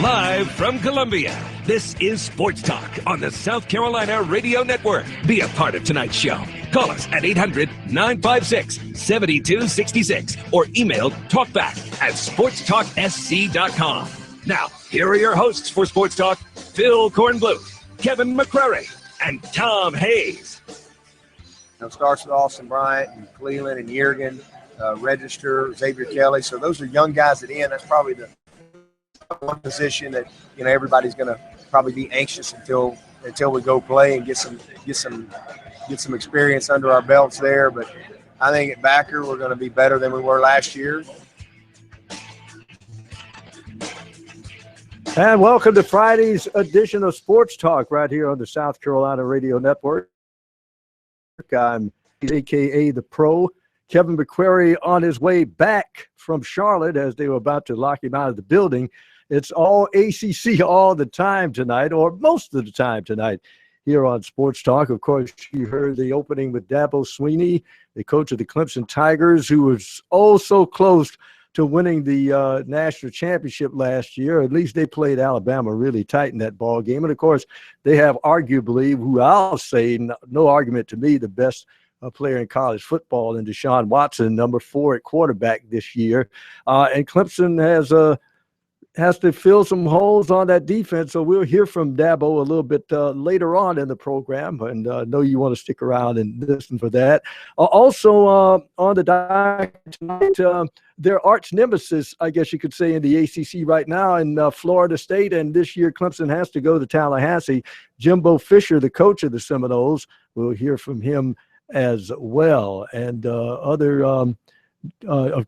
Live from Columbia, this is Sports Talk on the South Carolina Radio Network. Be a part of tonight's show. Call us at 800-956-7266 or email talkback@sportstalksc.com. Now, here are your hosts for Sports Talk, Phil Kornbluth, Kevin McCrary, and Tom Hayes. It starts with Austin Bryant and Cleveland and Yergin, Register, Xavier Kelly. So those are young guys that that's probably the one position that everybody's going to probably be anxious until we go play and get some experience under our belts there. But I think at backer we're going to be better than we were last year. And welcome to Friday's edition of Sports Talk right here on the South Carolina Radio Network. I'm a.k.a. The Pro. Kevin McCrary on his way back from Charlotte as they were about to lock him out of the building. It's all ACC all the time tonight, or most of the time tonight, here on Sports Talk. Of course, you heard the opening with Dabo Swinney, the coach of the Clemson Tigers, who was oh so close to winning the national championship last year. At least they played Alabama really tight in that ball game. And, of course, they have arguably, who I'll say, no argument to me, the best player in college football in Deshaun Watson, number 4 at quarterback this year. And Clemson has to fill some holes on that defense. So we'll hear from Dabo a little bit later on in the program. And I know you want to stick around and listen for that. Also on the diet tonight, their arch nemesis, I guess you could say, in the ACC right now in Florida State. And this year Clemson has to go to Tallahassee. Jimbo Fisher, the coach of the Seminoles, we'll hear from him as well. And of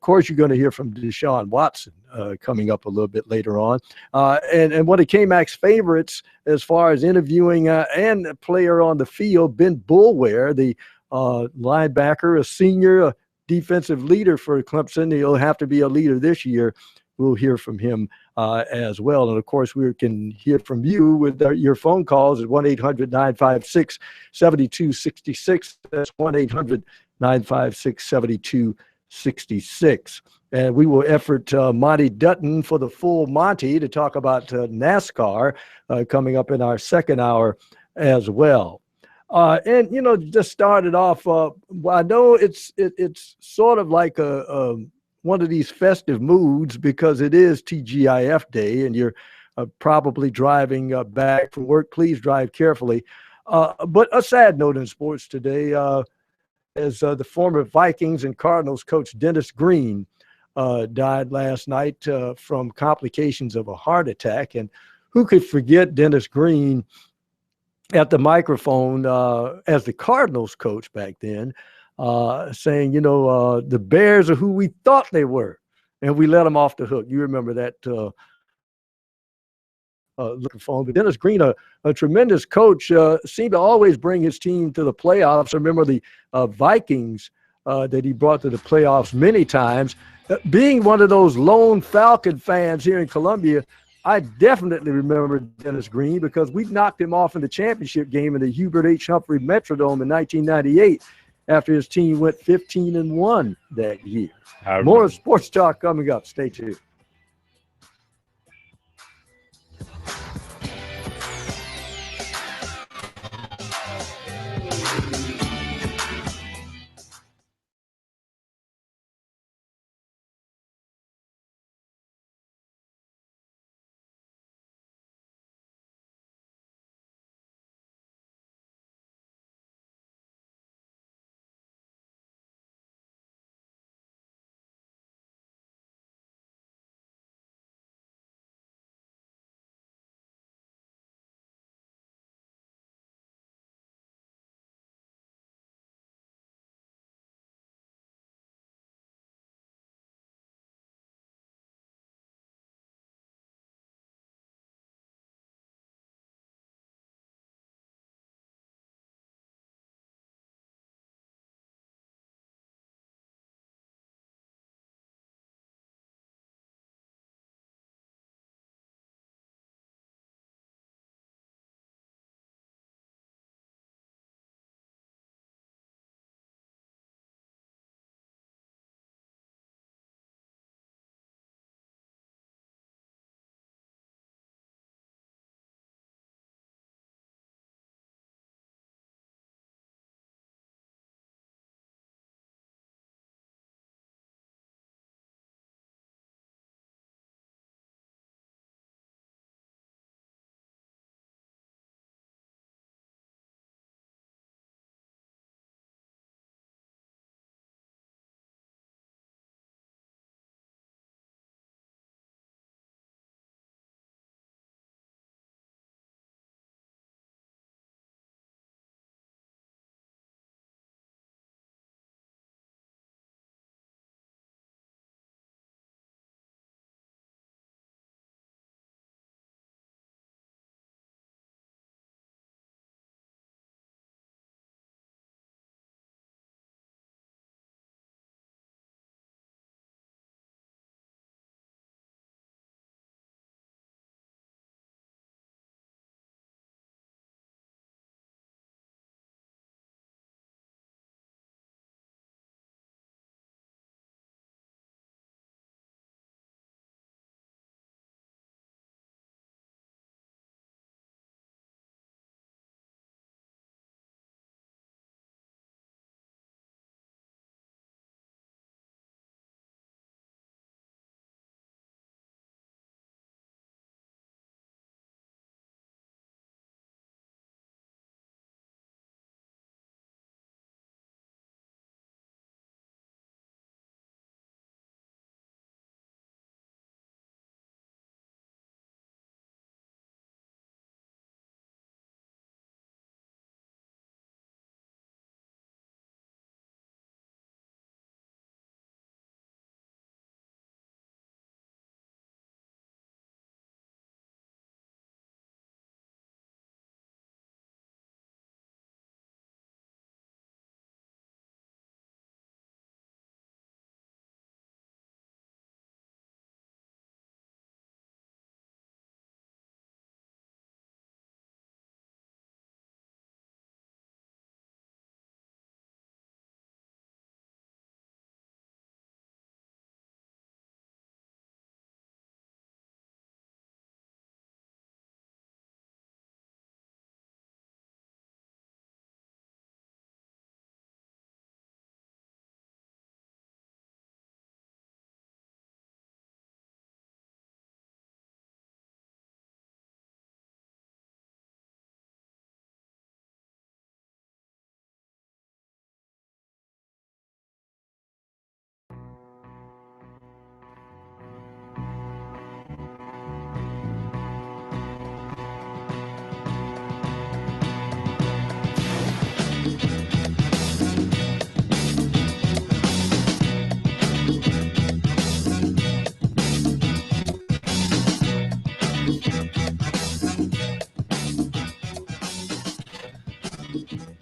course, you're going to hear from Deshaun Watson coming up a little bit later on. And one of K-Mac's favorites as far as interviewing and player on the field, Ben Boulware, the linebacker, a senior defensive leader for Clemson. He'll have to be a leader this year. We'll hear from him as well. And, of course, we can hear from you with your phone calls at 1-800-956-7266. That's 1-800-956-7266. And we will effort Monty Dutton for the full Monty to talk about NASCAR coming up in our second hour as well. And, just started off, I know it's sort of like one of these festive moods because it is TGIF Day and you're probably driving back from work. Please drive carefully. But a sad note in sports today is the former Vikings and Cardinals coach Dennis Green died last night from complications of a heart attack. And who could forget Dennis Green at the microphone as the Cardinals coach back then, saying, the Bears are who we thought they were, and we let them off the hook. You remember that looking phone. But Dennis Green, a tremendous coach, seemed to always bring his team to the playoffs. I remember the Vikings that he brought to the playoffs many times. Being one of those lone Falcon fans here in Columbia, I definitely remember Dennis Green because we knocked him off in the championship game in the Hubert H. Humphrey Metrodome in 1998 after his team went 15-1 that year. More sports talk coming up. Stay tuned.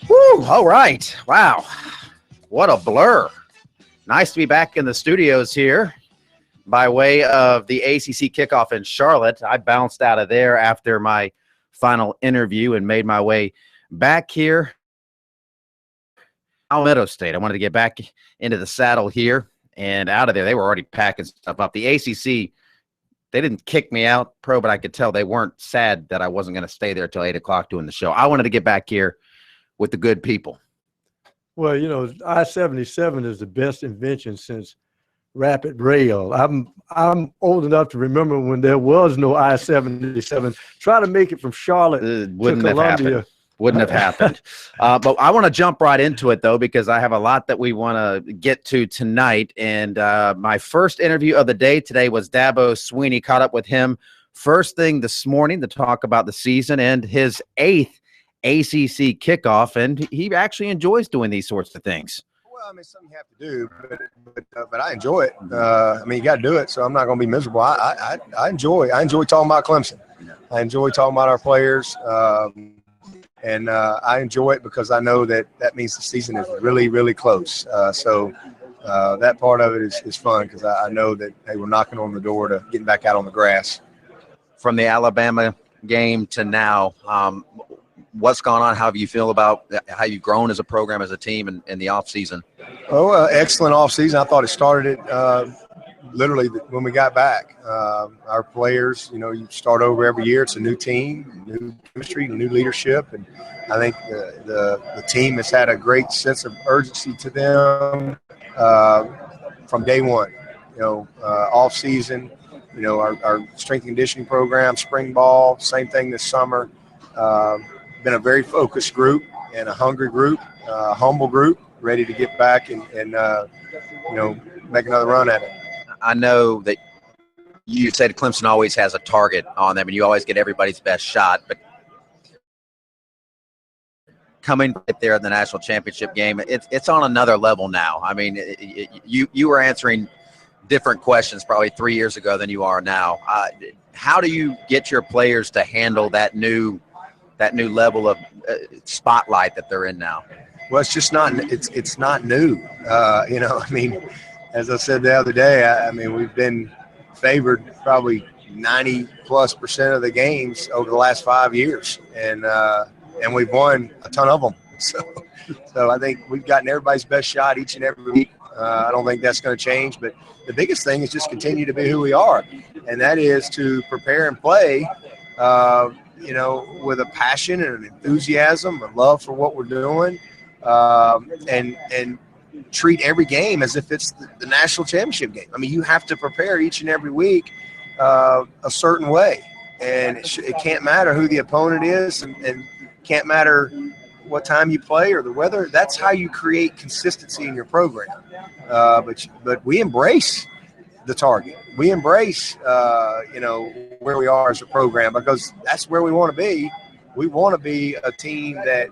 Woo, all right. Wow. What a blur. Nice to be back in the studios here by way of the ACC kickoff in Charlotte. I bounced out of there after my final interview and made my way back here. Palmetto State. I wanted to get back into the saddle here and out of there. They were already packing stuff up. The ACC, they didn't kick me out, Pro, but I could tell they weren't sad that I wasn't going to stay there till 8 o'clock doing the show. I wanted to get back here with the good people. Well, you know, I-77 is the best invention since rapid rail. I'm old enough to remember when there was no I-77. Try to make it from Charlotte to Columbia. Wouldn't have happened. But I want to jump right into it, though, because I have a lot that we want to get to tonight. And my first interview of the day today was Dabo Swinney. Caught up with him first thing this morning to talk about the season and his 8th ACC kickoff. And he actually enjoys doing these sorts of things. Well, I mean, something you have to do, but I enjoy it. I mean, you got to do it, so I'm not going to be miserable. I enjoy talking about Clemson. I enjoy talking about our players. And I enjoy it because I know that means the season is really, really close. So that part of it is fun because I know that, hey, we're knocking on the door to getting back out on the grass. From the Alabama game to now, what's gone on? How do you feel about how you've grown as a program, as a team in the offseason? Oh, excellent offseason. I thought it started literally when we got back. Our players, you start over every year. It's a new team, new chemistry, new leadership, and I think the team has had a great sense of urgency to them from day one. Off season, our strength and conditioning program, spring ball, same thing this summer. Been a very focused group and a hungry group, humble group, ready to get back and make another run at it. I know that you said Clemson always has a target on them and you always get everybody's best shot, but coming right there in the national championship game, it's on another level now. I mean, you were answering different questions probably 3 years ago than you are now. How do you get your players to handle that new level of spotlight that they're in now? Well, it's just not. It's not new. I mean, as I said the other day, I mean, we've been favored probably 90+% of the games over the last 5 years, and we've won a ton of them. So I think we've gotten everybody's best shot each and every week. I don't think that's going to change, but the biggest thing is just continue to be who we are, and that is to prepare and play, with a passion and an enthusiasm, a love for what we're doing, and treat every game as if it's the national championship game. I mean, you have to prepare each and every week a certain way, and it can't matter who the opponent is, and can't matter what time you play or the weather. That's how you create consistency in your program. But we embrace the target. We embrace, where we are as a program because that's where we want to be. We want to be a team that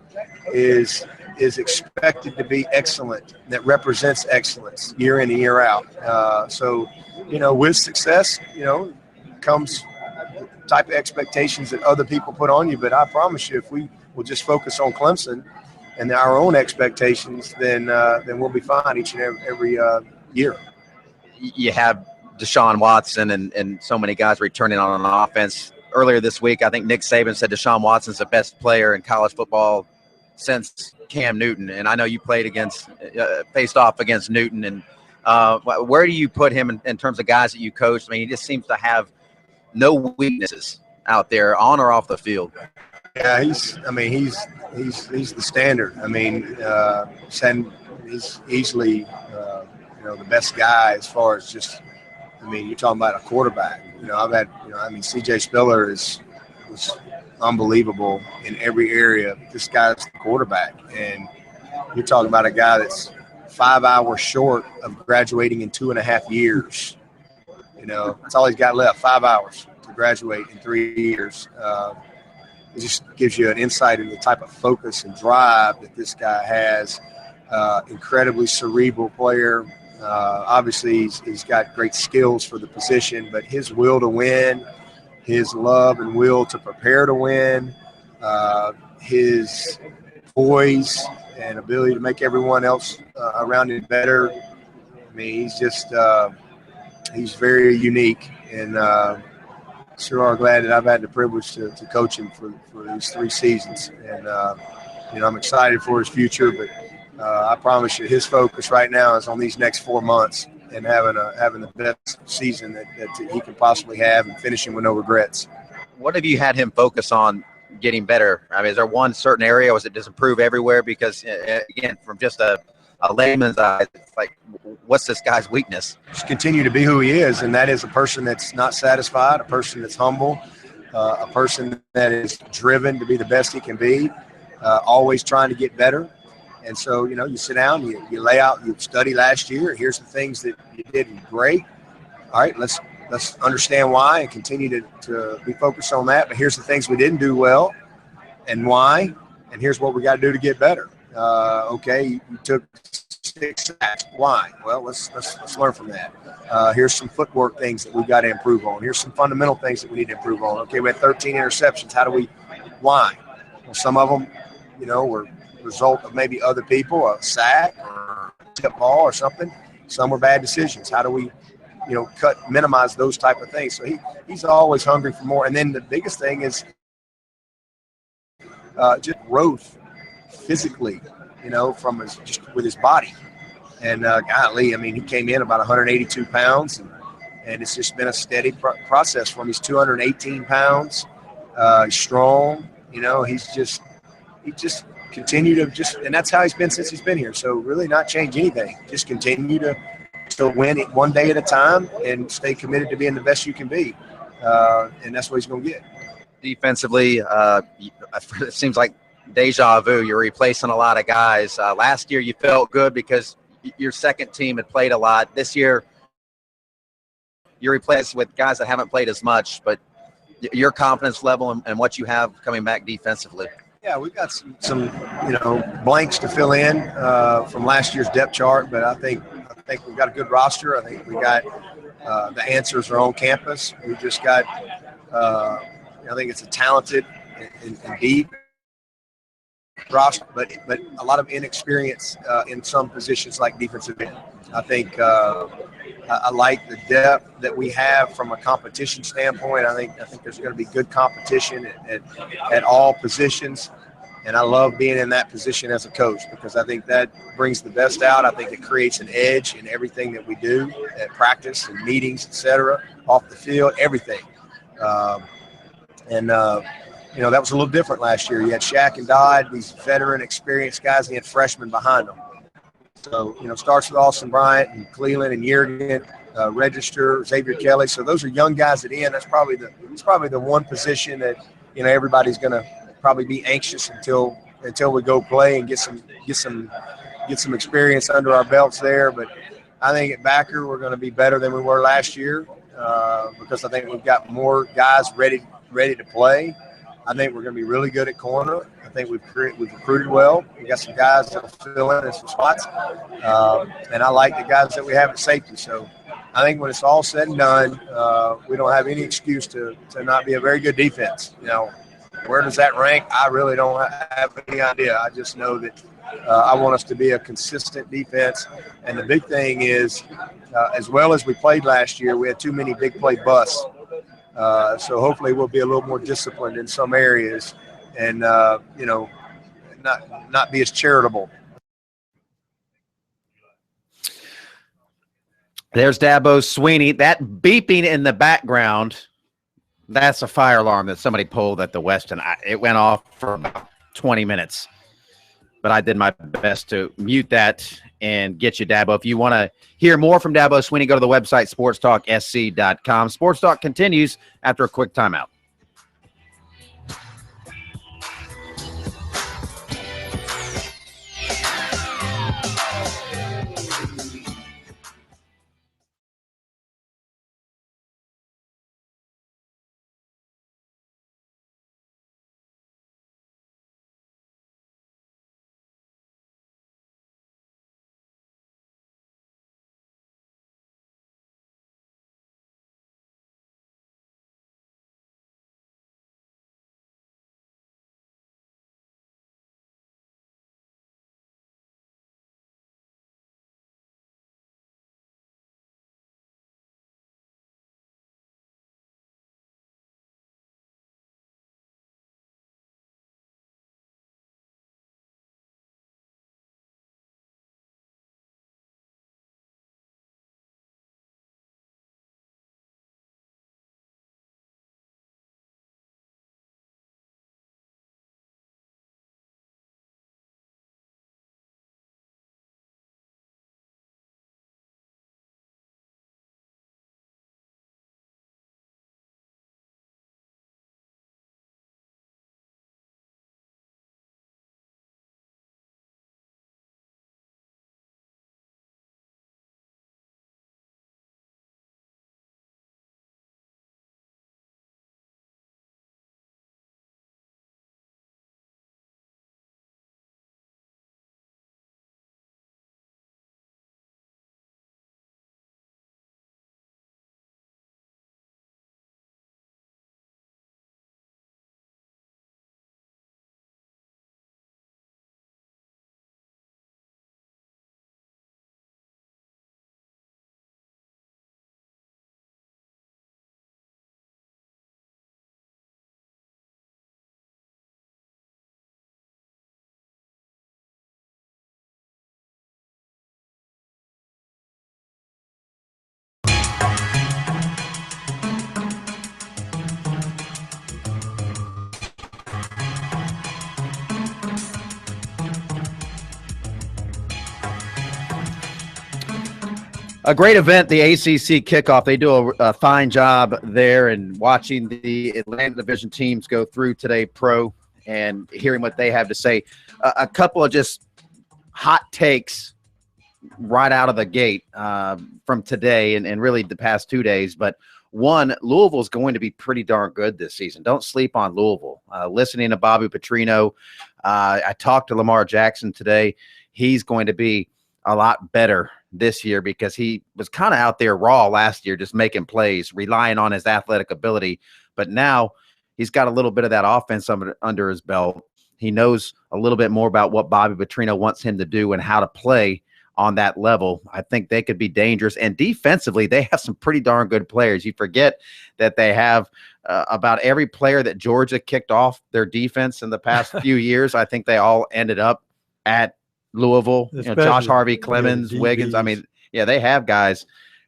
is expected to be excellent, that represents excellence year in and year out. So, with success, comes type of expectations that other people put on you. But I promise you, if we will just focus on Clemson and our own expectations, then we'll be fine each and every year. You have Deshaun Watson and so many guys returning on an offense. Earlier this week, I think Nick Saban said Deshaun Watson's the best player in college football since Cam Newton. And I know you faced off against Newton. And where do you put him in terms of guys that you coached? I mean, he just seems to have no weaknesses out there on or off the field. Yeah, he's the standard. I mean, he's easily, the best guy as far as just, you're talking about a quarterback. C.J. Spiller was unbelievable in every area. This guy's the quarterback. And you're talking about a guy that's 5 hours short of graduating in 2.5 years. That's all he's got left, 5 hours to graduate in 3 years. It just gives you an insight into the type of focus and drive that this guy has. Incredibly cerebral player. Obviously, he's got great skills for the position, but his will to win, his love and will to prepare to win, his poise and ability to make everyone else around him better. I mean, he's just he's very unique, and sure are glad that I've had the privilege to coach him for these 3 seasons. And I'm excited for his future, but I promise you, his focus right now is on these next 4 months and having the best season that he can possibly have and finishing with no regrets. What have you had him focus on getting better? I mean, is there one certain area, or is it just improve everywhere? Because again, from just a layman's eye, it's like, what's this guy's weakness? Just continue to be who he is, and that is a person that's not satisfied, a person that's humble, a person that is driven to be the best he can be, always trying to get better. And so, you sit down, you lay out, you study last year. Here's the things that you did great. All right, let's understand why and continue to be focused on that. But here's the things we didn't do well and why, and here's what we got to do to get better. Okay, you took 6 sacks. Why? Well, let's learn from that. Here's some footwork things that we've got to improve on. Here's some fundamental things that we need to improve on. Okay, we had 13 interceptions. Why? Well, some of them, were result of maybe other people, a sack or a tip ball or something. Some were bad decisions. How do we, minimize those type of things? So he's always hungry for more. And then the biggest thing is just growth physically, with his body. And golly, I mean, he came in about 182 pounds, and it's just been a steady process for him. He's 218 pounds. He's strong. He just continue to and that's how he's been since he's been here. So really not change anything. Just continue to win it one day at a time and stay committed to being the best you can be. And that's what he's going to get. Defensively, it seems like deja vu. You're replacing a lot of guys. Last year you felt good because your second team had played a lot. This year you're replaced with guys that haven't played as much, but your confidence level and what you have coming back defensively. Yeah, we've got some blanks to fill in from last year's depth chart, but I think we've got a good roster. I think we got the answers are on campus. We just got I think it's a talented and deep roster, but a lot of inexperience in some positions like defensive end. I think I like the depth that we have from a competition standpoint. I think there's going to be good competition at all positions, and I love being in that position as a coach because I think that brings the best out. I think it creates an edge in everything that we do at practice and meetings, etc., off the field, everything. That was a little different last year. You had Shaq and Dodd, these veteran, experienced guys, and you had freshmen behind them. So, starts with Austin Bryant and Cleveland and Jurgen, Register, Xavier Kelly. So those are young guys at end. It's probably the one position that, everybody's going to probably be anxious until we go play and get some experience under our belts there. But I think at backer we're going to be better than we were last year because I think we've got more guys ready to play. I think we're going to be really good at corner. I think we've recruited well. We got some guys that will fill in some spots, and I like the guys that we have at safety. So I think when it's all said and done, we don't have any excuse to not be a very good defense. Where does that rank? I really don't have any idea. I just know that I want us to be a consistent defense. And the big thing is, as well as we played last year, we had too many big play busts. So hopefully we'll be a little more disciplined in some areas and, not be as charitable. There's Dabo Swinney. That beeping in the background, that's a fire alarm that somebody pulled at the Westin. It went off for about 20 minutes, but I did my best to mute that and get you, Dabo. If you want to hear more from Dabo Swinney, go to the website, sportstalksc.com. Sports Talk continues after a quick timeout. A great event, the ACC kickoff. They do a fine job there, and watching the Atlantic Division teams go through today, pro, and hearing what they have to say. A couple of just hot takes right out of the gate from today and really the past 2 days. But one, Louisville is going to be pretty darn good this season. Don't sleep on Louisville. Listening to Bobby Petrino, I talked to Lamar Jackson today. He's going to be a lot better this year because he was kind of out there raw last year, just making plays, relying on his athletic ability. But now he's got a little bit of that offense under his belt. He knows a little bit more about what Bobby Petrino wants him to do and how to play on that level. I think they could be dangerous. And defensively, they have some pretty darn good players. You forget that they have about every player that Georgia kicked off their defense in the past few years. I think they all ended up at Louisville. Josh Harvey, Clemens, Wiggins. I mean, yeah, they have guys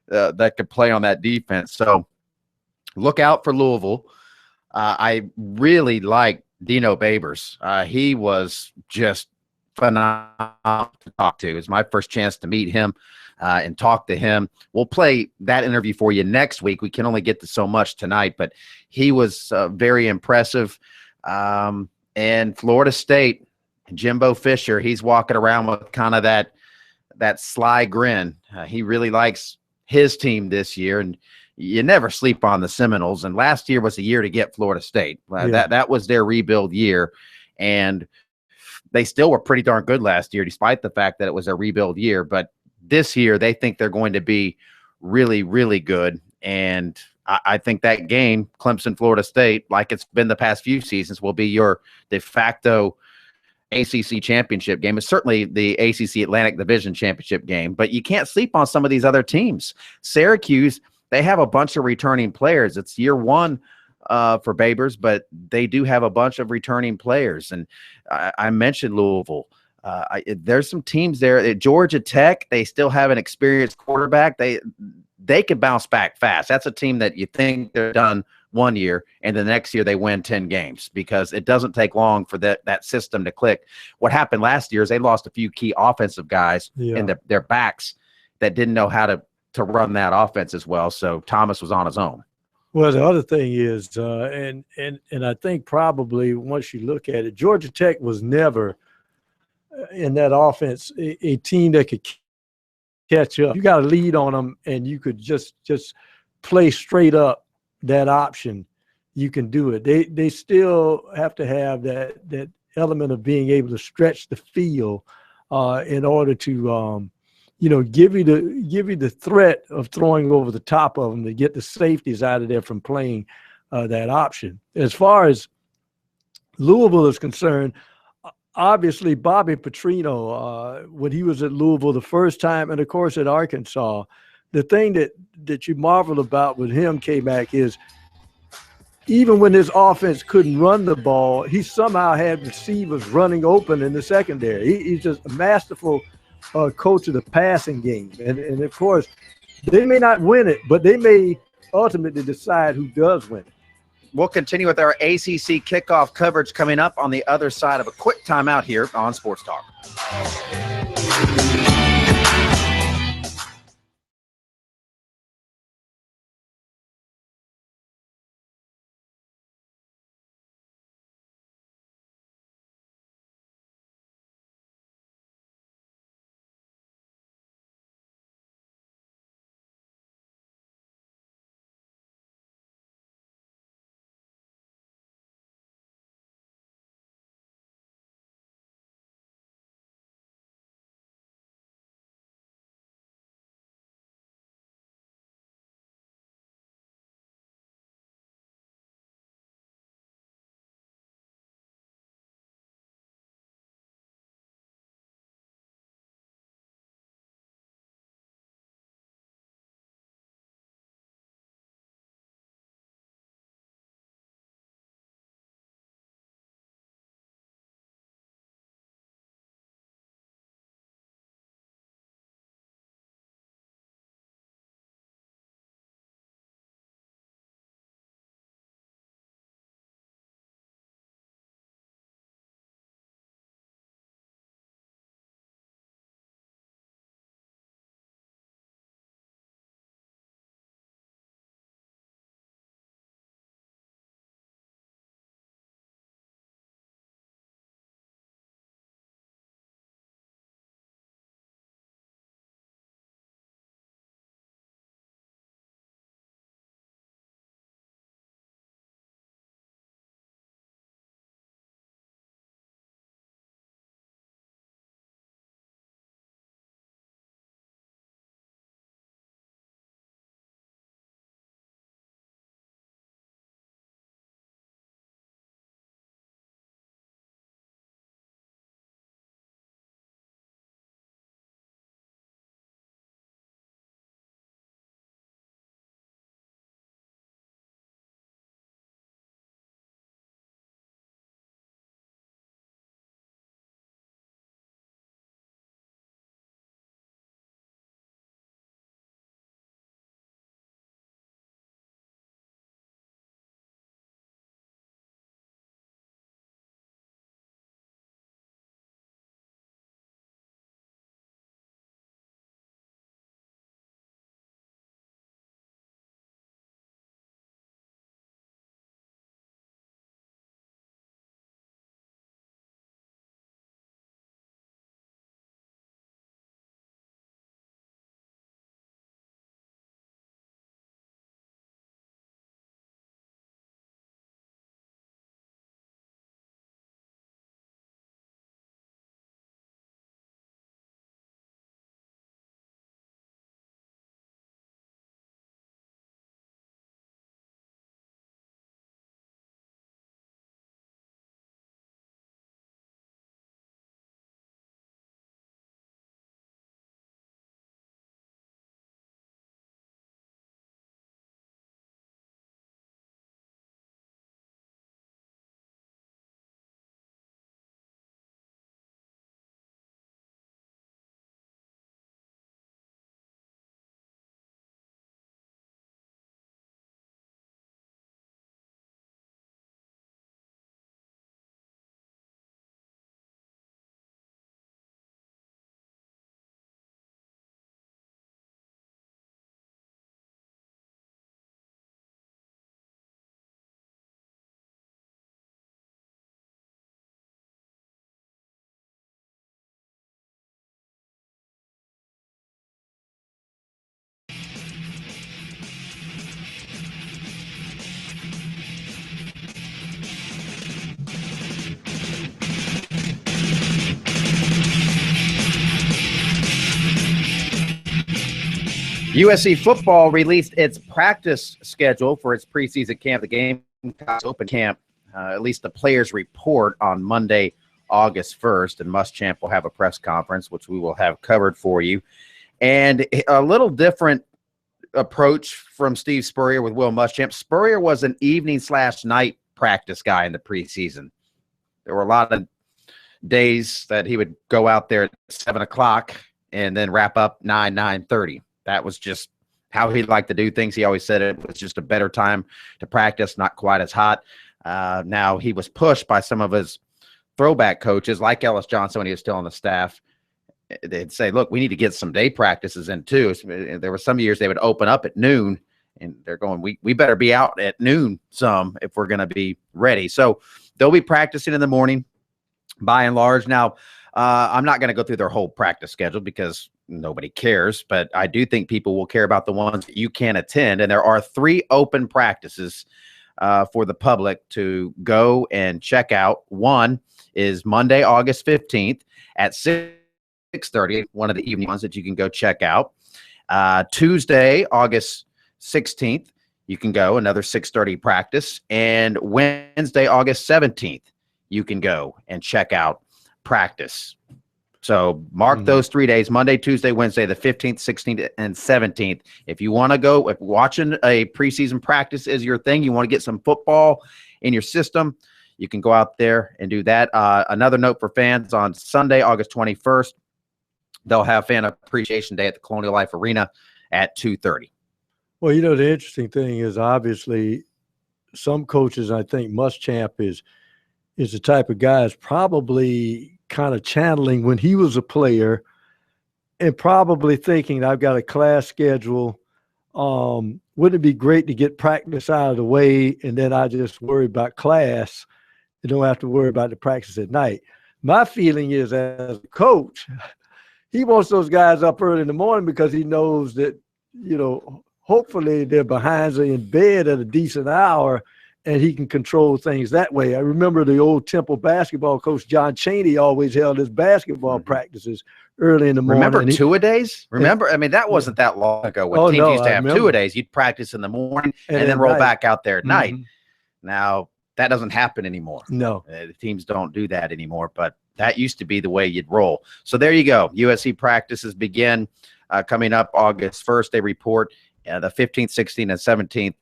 that could play on that defense. So look out for Louisville. I really like Dino Babers. He was just phenomenal to talk to. It was my first chance to meet him and talk to him. We'll play that interview for you next week. We can only get to so much tonight, but he was very impressive. And Florida State, Jimbo Fisher, he's walking around with kind of that sly grin. He really likes his team this year, and you never sleep on the Seminoles. And last year was the year to get Florida State. That was their rebuild year, and they still were pretty darn good last year, despite the fact that it was a rebuild year. But this year, they think they're going to be really, really good. And I think that game, Clemson-Florida State, like it's been the past few seasons, will be your de facto ACC championship game. It's certainly the ACC Atlantic Division championship game, but you can't sleep on some of these other teams. Syracuse, they have a bunch of returning players. It's year one for Babers, but they do have a bunch of returning players. And I mentioned Louisville. There's some teams there at Georgia Tech. They still have an experienced quarterback. They can bounce back fast. That's a team that you think they're done one year, and the next year they win 10 games because it doesn't take long for that system to click. What happened last year is they lost a few key offensive guys in their backs that didn't know how to run that offense as well. So Thomas was on his own. Well, the other thing is, and I think probably once you look at it, Georgia Tech was never in that offense a team that could catch up. You got a lead on them, and you could just play straight up that option. You can do it. They still have to have that element of being able to stretch the field in order to give you the threat of throwing over the top of them to get the safeties out of there from playing that option. As far as Louisville is concerned, obviously Bobby Petrino, when he was at Louisville the first time, and of course at Arkansas, the thing that you marvel about with him, K-Mac, is even when his offense couldn't run the ball, he somehow had receivers running open in the secondary. He's just a masterful coach of the passing game. And of course, they may not win it, but they may ultimately decide who does win it. We'll continue with our ACC kickoff coverage coming up on the other side of a quick timeout here on Sports Talk. USC football released its practice schedule for its preseason camp. The Gamecocks open camp, at least the players report on Monday, August 1st, and Muschamp will have a press conference, which we will have covered for you. And a little different approach from Steve Spurrier with Will Muschamp. Spurrier was an evening/night practice guy in the preseason. There were a lot of days that he would go out there at 7 o'clock and then wrap up 9:30. That was just how he liked to do things. He always said it was just a better time to practice, not quite as hot. Now he was pushed by some of his throwback coaches like Ellis Johnson when he was still on the staff. They'd say, look, we need to get some day practices in too. There were some years they would open up at noon, and they're going, we better be out at noon some if we're going to be ready. So they'll be practicing in the morning by and large. Now, I'm not going to go through their whole practice schedule because nobody cares, but I do think people will care about the ones that you can attend. And there are 3 open practices for the public to go and check out. One is Monday, August 15th at 6:30, one of the evening ones that you can go check out. Tuesday, August 16th, you can go, another 6:30 practice. And Wednesday, August 17th, you can go and check out practice. So mark those 3 days, Monday, Tuesday, Wednesday, the 15th, 16th, and 17th. If you want to go, if watching a preseason practice is your thing, you want to get some football in your system, you can go out there and do that. Another note for fans, on Sunday, August 21st, they'll have Fan Appreciation Day at the Colonial Life Arena at 2:30. Well, you know, the interesting thing is obviously some coaches, I think Muschamp is the type of guy is probably kind of channeling when he was a player and probably thinking, I've got a class schedule. Wouldn't it be great to get practice out of the way and then I just worry about class and don't have to worry about the practice at night? My feeling is, as a coach, he wants those guys up early in the morning because he knows that, you know, hopefully their behinds are in bed at a decent hour and he can control things that way. I remember the old Temple basketball coach, John Chaney, always held his basketball practices early in the morning. Remember two-a-days? Remember? I mean, that wasn't that long ago when teams used to have two-a-days. You'd practice in the morning and then roll back out there at night. Now, that doesn't happen anymore. No. The teams don't do that anymore, but that used to be the way you'd roll. So there you go. USC practices begin coming up August 1st. They report the 15th, 16th, and 17th,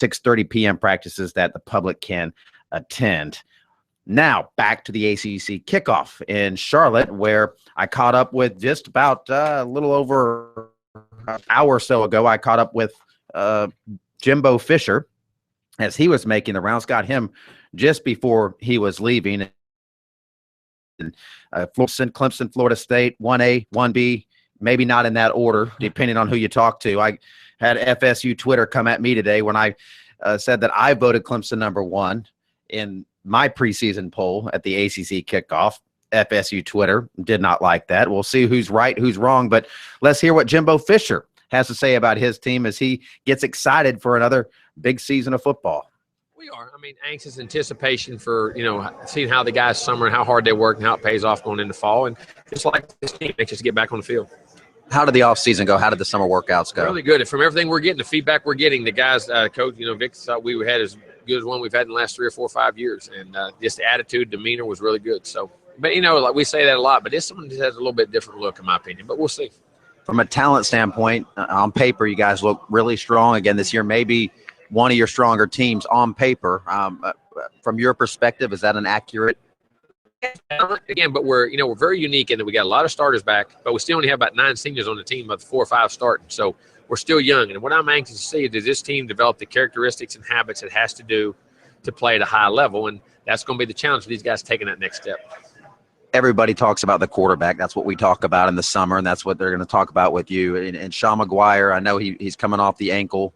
6:30 p.m. practices that the public can attend. Now, back to the ACC kickoff in Charlotte, where I caught up with just about a little over an hour or so ago. I caught up with Jimbo Fisher as he was making the rounds, got him just before he was leaving. Clemson, Florida State, 1A, 1B, maybe not in that order, depending on who you talk to. I had FSU Twitter come at me today when I said that I voted Clemson #1 in my preseason poll at the ACC kickoff. FSU Twitter did not like that. We'll see who's right, who's wrong, but let's hear what Jimbo Fisher has to say about his team as he gets excited for another big season of football. We are. I mean, anxious anticipation for, seeing how the guys summer and how hard they work and how it pays off going into fall. And just like this team, anxious to get back on the field. How did the offseason go? How did the summer workouts go? Really good. From everything we're getting, the feedback we're getting, the guys, coach, Vic thought we had as good as one we've had in the last 3 or 4 or 5 years. And just the attitude, demeanor was really good. So, but, like we say that a lot, but this one just has a little bit different look in my opinion, but we'll see. From a talent standpoint, on paper, you guys look really strong again this year. Maybe one of your stronger teams on paper. From your perspective, is that an accurate? Again, but we're very unique in that we got a lot of starters back, but we still only have about 9 seniors on the team of the 4 or 5 starting. So we're still young. And what I'm anxious to see is, does this team develop the characteristics and habits it has to do to play at a high level? And that's going to be the challenge for these guys taking that next step. Everybody talks about the quarterback. That's what we talk about in the summer, and that's what they're going to talk about with you. And Sean McGuire, I know he's coming off the ankle.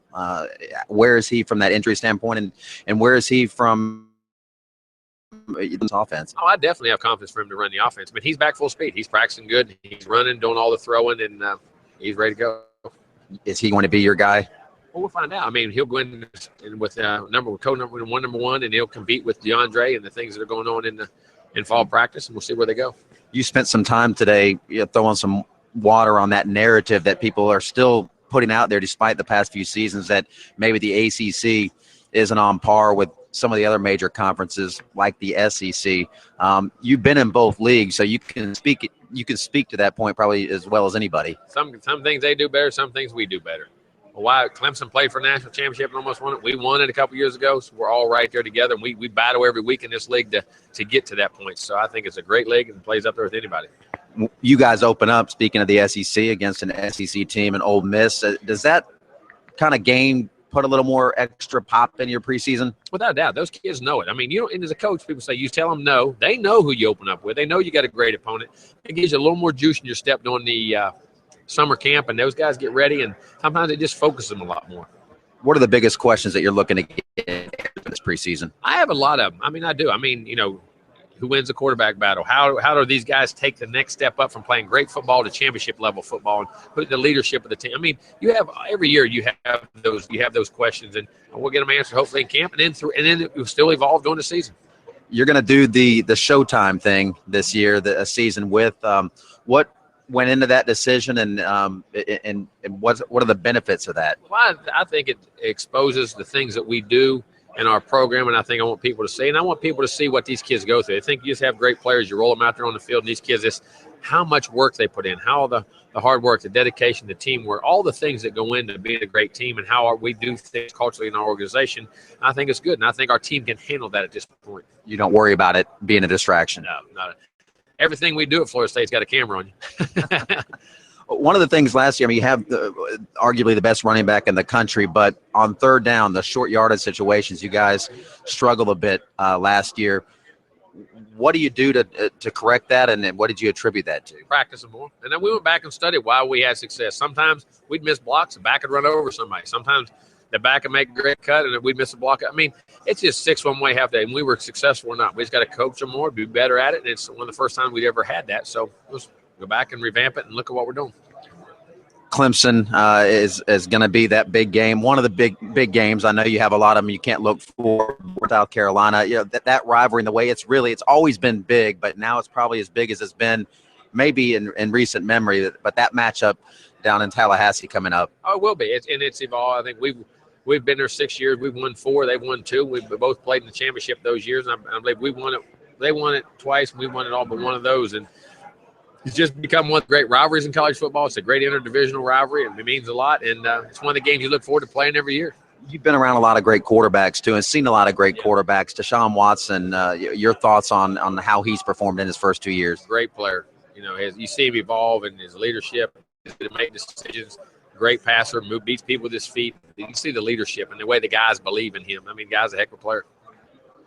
Where is he from that injury standpoint, and where is he from this offense? Oh, I definitely have confidence for him to run the offense. I mean, he's back full speed. He's practicing good. He's running, doing all the throwing, and he's ready to go. Is he going to be your guy? Well, we'll find out. I mean, he'll go in with code number 1, and he'll compete with DeAndre and the things that are going on in fall practice, and we'll see where they go. You spent some time today throwing some water on that narrative that people are still putting out there, despite the past few seasons, that maybe the ACC isn't on par with some of the other major conferences like the SEC. You've been in both leagues, so you can speak to that point probably as well as anybody. Some things they do better, some things we do better. Why Clemson played for a national championship and almost won it. We won it a couple years ago, so we're all right there together. And we battle every week in this league to get to that point. So I think it's a great league and plays up there with anybody. You guys open up, speaking of the SEC, against an SEC team in Ole Miss. Does that kind of game put a little more extra pop in your preseason? Without a doubt, those kids know it. I mean, and as a coach, people say you tell them no. They know who you open up with. They know you got a great opponent. It gives you a little more juice in your step during the summer camp, and those guys get ready, and sometimes it just focuses them a lot more. What are the biggest questions that you're looking to get this preseason? I have a lot of them. I mean, I do. I mean, who wins the quarterback battle? How do these guys take the next step up from playing great football to championship level football and put the leadership of the team? I mean, you have every year you have those questions, and we'll get them answered hopefully in camp, and then it will still evolve during the season. You're going to do the Showtime thing this year, the season with what went into that decision, and what are the benefits of that? Well, I think it exposes the things that we do in our program, and I think I want people to see, and I want people to see what these kids go through. I think you just have great players. You roll them out there on the field, and these kids, how much work they put in, how the hard work, the dedication, the teamwork, all the things that go into being a great team, and how we do things culturally in our organization. I think it's good, and I think our team can handle that at this point. You don't worry about it being a distraction? No, not everything we do at Florida State's got a camera on you. One of the things last year, I mean, you have arguably the best running back in the country, but on third down, the short yardage situations, you guys struggled a bit last year. What do you do to correct that, and what did you attribute that to? Practicing more. And then we went back and studied why we had success. Sometimes we'd miss blocks, the back would run over somebody. Sometimes the back would make a great cut, and we'd miss a block. I mean, it's just 6 one-way half day, and we were successful or not. We just got to coach them more, be better at it, and it's one of the first times we'd ever had that. So let's go back and revamp it and look at what we're doing. Clemson is going to be that big game, one of the big games. I know you have a lot of them you can't look for. South Carolina, that rivalry, and the way it's always been big, but now it's probably as big as it's been maybe in recent memory. But that matchup down in Tallahassee coming up. Oh, it will be. It's evolved. I think we've been there 6 years. We've won 4. They've won 2. We both played in the championship those years, and I believe we won it. They won it twice, and we won it all but one of those. And it's just become one of the great rivalries in college football. It's a great interdivisional rivalry, and it means a lot. And it's one of the games you look forward to playing every year. You've been around a lot of great quarterbacks, too, and seen a lot of great quarterbacks. Deshaun Watson, your thoughts on how he's performed in his first 2 years? Great player. You see him evolve in his leadership, his ability to make decisions. Great passer, beats people with his feet. You see the leadership and the way the guys believe in him. I mean, guy's a heck of a player.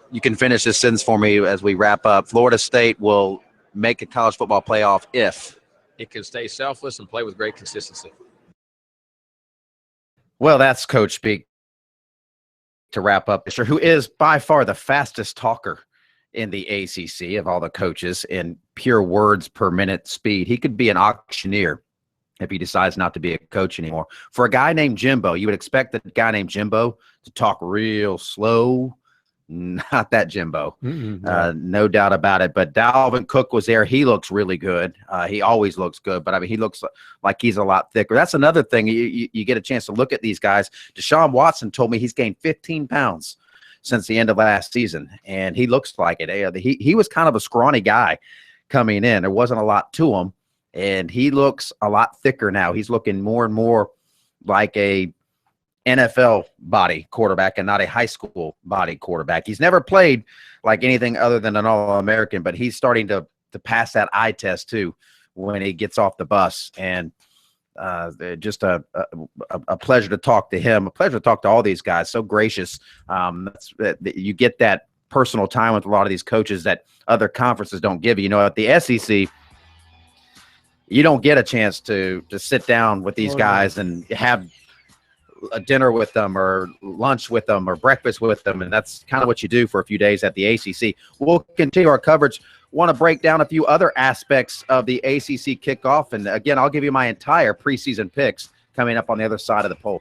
You can finish this sentence for me as we wrap up. Florida State will make a college football playoff if it can stay selfless and play with great consistency. Well, that's coach speak to wrap up. Who is by far the fastest talker in the ACC of all the coaches in pure words per minute speed. He could be an auctioneer if he decides not to be a coach anymore. For a guy named Jimbo, you would expect that guy named Jimbo to talk real slow. Not that Jimbo. No doubt about it. But Dalvin Cook was there. He looks really good. He always looks good. But, I mean, he looks like he's a lot thicker. That's another thing. You get a chance to look at these guys. Deshaun Watson told me he's gained 15 pounds since the end of last season, and he looks like it. He was kind of a scrawny guy coming in. There wasn't a lot to him, and he looks a lot thicker now. He's looking more and more like a NFL body quarterback and not a high school body quarterback. He's never played like anything other than an All-American, but he's starting to pass that eye test too when he gets off the bus. And just a pleasure to talk to him, a pleasure to talk to all these guys. So gracious. You get that personal time with a lot of these coaches that other conferences don't give you. At the SEC, you don't get a chance to sit down with these guys and have a dinner with them or lunch with them or breakfast with them, and that's kind of what you do for a few days at the ACC. We'll continue our coverage. Want to break down a few other aspects of the ACC kickoff, and again, I'll give you my entire preseason picks coming up on the other side of the poll.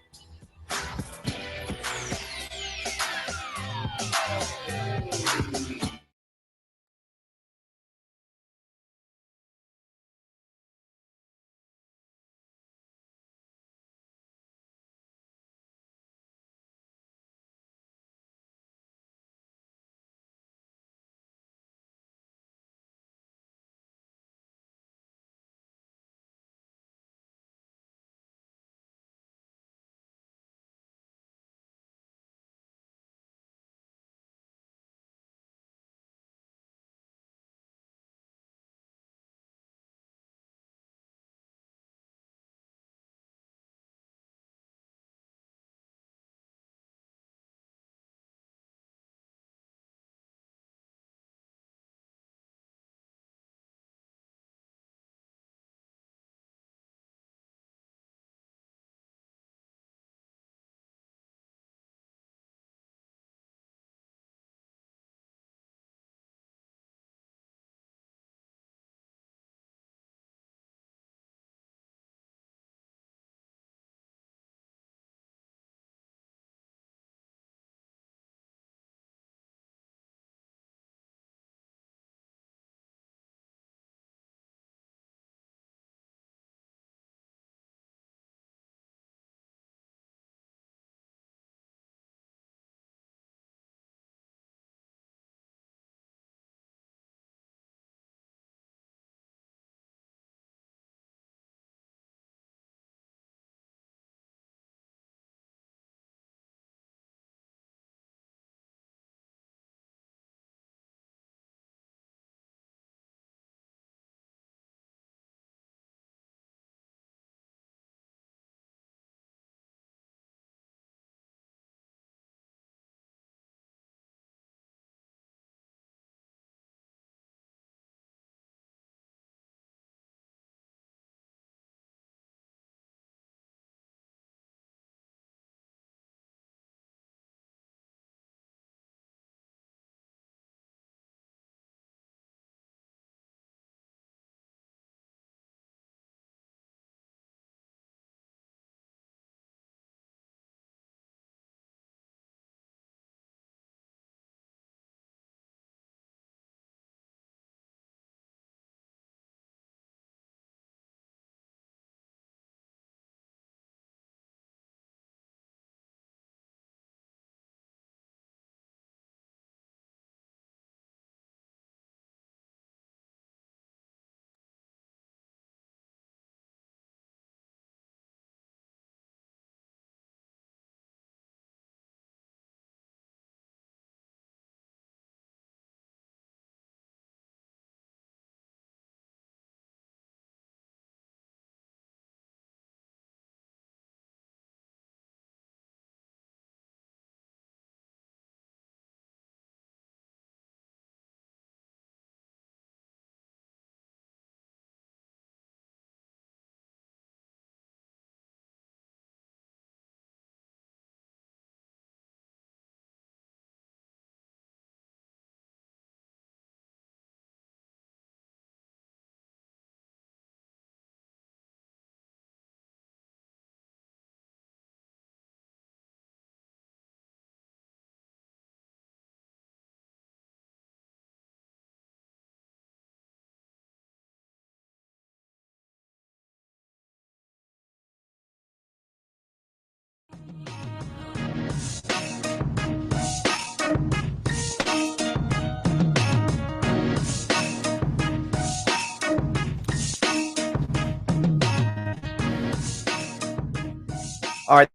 All right.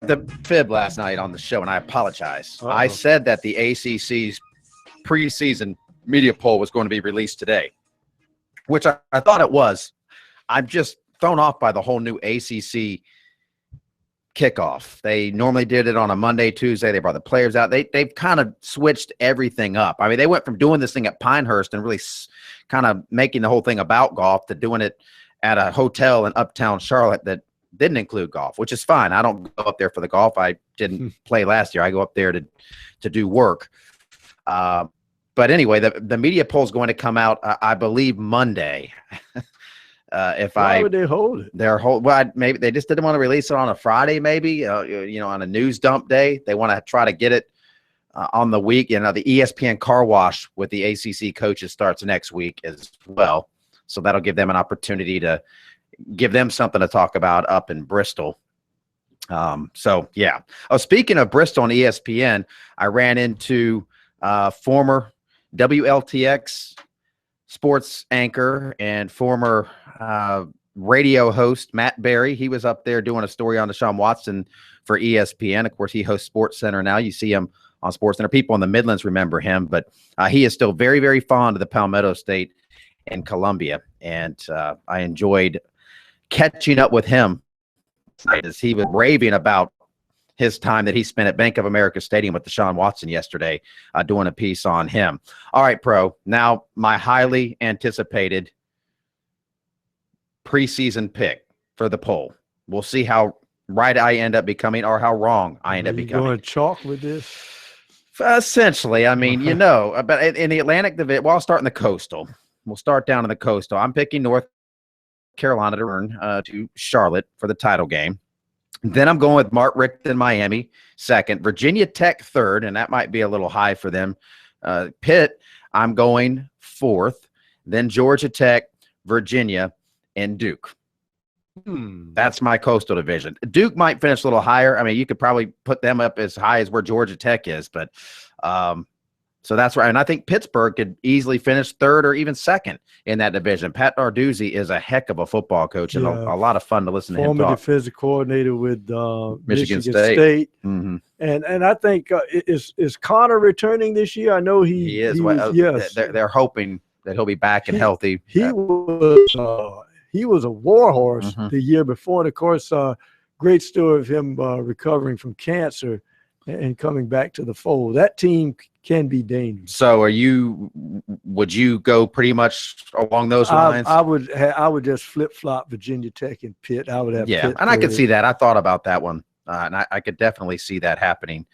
The fib last night on the show, and I apologize. Uh-oh. I said that the ACC's preseason media poll was going to be released today, which I thought it was. I'm just thrown off by the whole new ACC kickoff. They normally did it on a Monday, Tuesday. They brought the players out. They've kind of switched everything up. I mean, they went from doing this thing at Pinehurst and really kind of making the whole thing about golf to doing it at a hotel in uptown Charlotte that didn't include golf, which is fine. I don't go up there for the golf. I didn't play last year. I go up there to do work. But anyway, the media poll is going to come out, I believe, Monday. Why would they hold it? Well, maybe they just didn't want to release it on a Friday, maybe, on a news dump day. They want to try to get it on the week. The ESPN car wash with the ACC coaches starts next week as well. So that'll give them an opportunity to give them something to talk about up in Bristol. So, yeah. Oh, speaking of Bristol and ESPN, I ran into former WLTX sports anchor and former radio host Matt Berry. He was up there doing a story on Deshaun Watson for ESPN. Of course, he hosts Sports Center now. You see him on Sports Center. People in the Midlands remember him, but he is still very, very fond of the Palmetto State in Columbia. And I enjoyed catching up with him as he was raving about his time that he spent at Bank of America Stadium with Deshaun Watson yesterday, doing a piece on him. All right, Pro. Now, my highly anticipated preseason pick for the poll. We'll see how right I end up becoming or how wrong I end up becoming. Going chalk with this? Essentially, I mean, but in the Atlantic Division, well, I'll start in the Coastal. We'll start down in the Coastal. I'm picking North Carolina to run to Charlotte for the title game. Then I'm going with Mark Richt in Miami, second. Virginia Tech, third, and that might be a little high for them. Pitt, I'm going fourth. Then Georgia Tech, Virginia, and Duke. That's my Coastal Division. Duke might finish a little higher. I mean, you could probably put them up as high as where Georgia Tech is, but so that's right. And I think Pittsburgh could easily finish third or even second in that division. Pat Narduzzi is a heck of a football coach and a lot of fun to listen to him talk. Former defensive coordinator with Michigan State. Mm-hmm. And I think is Connor returning this year? I know he is. Yes, they're hoping that he'll be back and healthy. He was a war horse the year before, and of course, great story of him recovering from cancer and coming back to the fold. That team can be dangerous. So would you go pretty much along those lines? I would just flip-flop Virginia Tech and Pitt. I would have Pitt and I could see that. I thought about that one. And I could definitely see that happening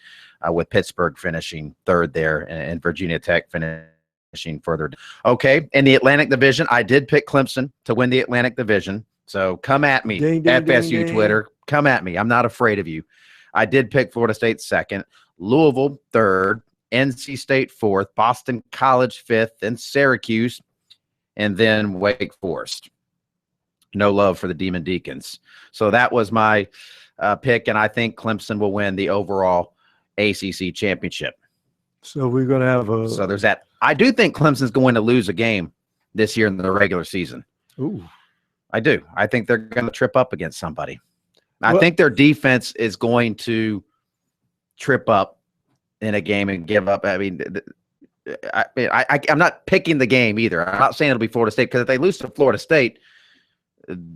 with Pittsburgh finishing third there and Virginia Tech finishing further. Okay, in the Atlantic Division, I did pick Clemson to win the Atlantic Division. So come at me, FSU Twitter. Come at me. I'm not afraid of you. I did pick Florida State second, Louisville third, NC State fourth, Boston College fifth, and Syracuse, and then Wake Forest. No love for the Demon Deacons. So that was my pick, and I think Clemson will win the overall ACC championship. So we're going to have So there's that. I do think Clemson's going to lose a game this year in the regular season. Ooh. I do. I think they're going to trip up against somebody. I think their defense is going to trip up in a game and give up. I mean, I'm not picking the game either. I'm not saying it'll be Florida State, because if they lose to Florida State,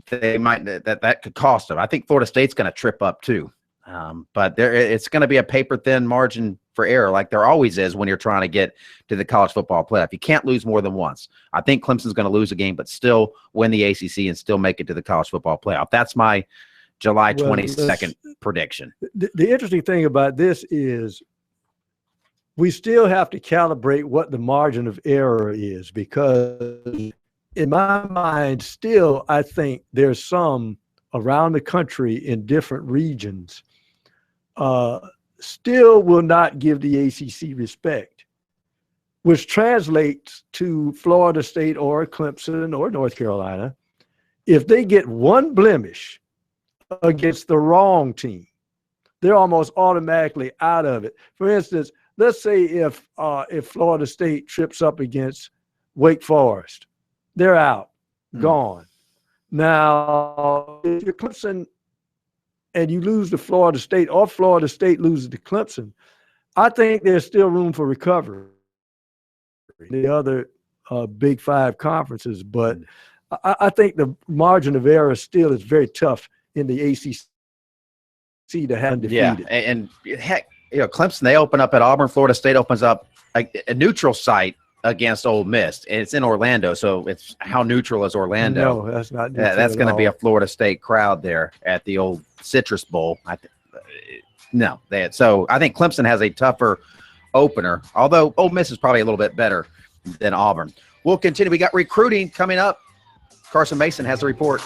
they might that could cost them. I think Florida State's going to trip up too. But it's going to be a paper-thin margin for error, like there always is when you're trying to get to the college football playoff. You can't lose more than once. I think Clemson's going to lose a game, but still win the ACC and still make it to the college football playoff. That's my July 22nd prediction. The interesting thing about this is we still have to calibrate what the margin of error is, because in my mind, still, I think there's some around the country in different regions still will not give the ACC respect, which translates to Florida State or Clemson or North Carolina. If they get one blemish against the wrong team, they're almost automatically out of it. For instance, let's say if Florida State trips up against Wake Forest, they're out, gone. Now, if you're Clemson, and you lose to Florida State, or Florida State loses to Clemson, I think there's still room for recovery in the other Big Five conferences. But I think the margin of error still is very tough in the ACC to have undefeated. Yeah, and heck, Clemson, they open up at Auburn. Florida State opens up a neutral site against Ole Miss, and it's in Orlando. So it's how neutral is Orlando? No, that's not neutral. That's going to be a Florida State crowd there at the old Citrus Bowl. So I think Clemson has a tougher opener, although Ole Miss is probably a little bit better than Auburn. We'll continue. We got recruiting coming up. Carson Mason has the report.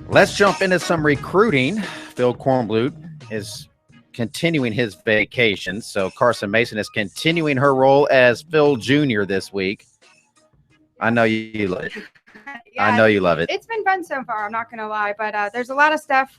Let's jump into some recruiting. Phil Kornblut is continuing his vacation, so Carson Mason is continuing her role as Phil Jr. this week. I know you love it. Yeah, I know you love it. It's been fun so far, I'm not going to lie, but there's a lot of stuff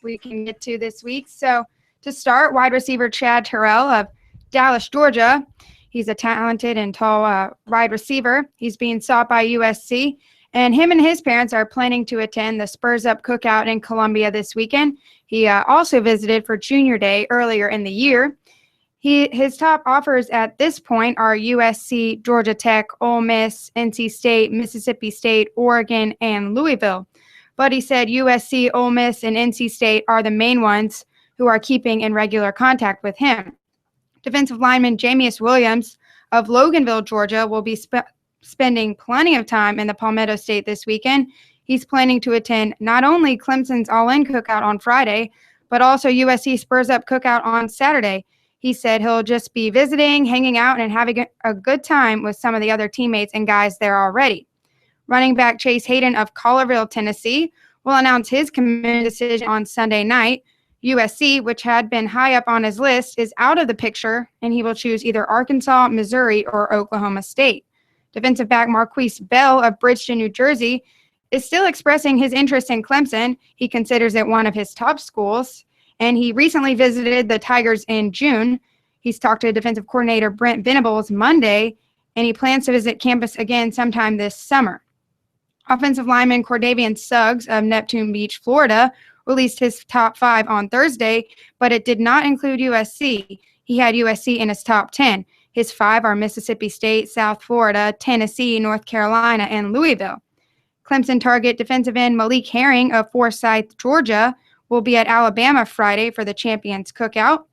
we can get to this week. So to start, wide receiver Chad Terrell of Dallas, Georgia. He's a talented and tall wide receiver. He's being sought by USC. And him and his parents are planning to attend the Spurs Up Cookout in Columbia this weekend. He also visited for Junior Day earlier in the year. His top offers at this point are USC, Georgia Tech, Ole Miss, NC State, Mississippi State, Oregon, and Louisville. But he said USC, Ole Miss, and NC State are the main ones who are keeping in regular contact with him. Defensive lineman Jamius Williams of Loganville, Georgia, will be spending plenty of time in the Palmetto State this weekend. He's planning to attend not only Clemson's All-In Cookout on Friday, but also USC Spurs Up Cookout on Saturday. He said he'll just be visiting, hanging out, and having a good time with some of the other teammates and guys there already. Running back Chase Hayden of Collierville, Tennessee, will announce his commitment decision on Sunday night. USC, which had been high up on his list, is out of the picture, and he will choose either Arkansas, Missouri, or Oklahoma State. Defensive back Marquise Bell of Bridgeton, New Jersey, is still expressing his interest in Clemson. He considers it one of his top schools, and he recently visited the Tigers in June. He's talked to defensive coordinator Brent Venables Monday, and he plans to visit campus again sometime this summer. Offensive lineman Cordavian Suggs of Neptune Beach, Florida, released his top 5 on Thursday, but it did not include USC. He had USC in his top 10. His 5 are Mississippi State, South Florida, Tennessee, North Carolina, and Louisville. Clemson target defensive end Malik Herring of Forsyth, Georgia, will be at Alabama Friday for the Champions Cookout.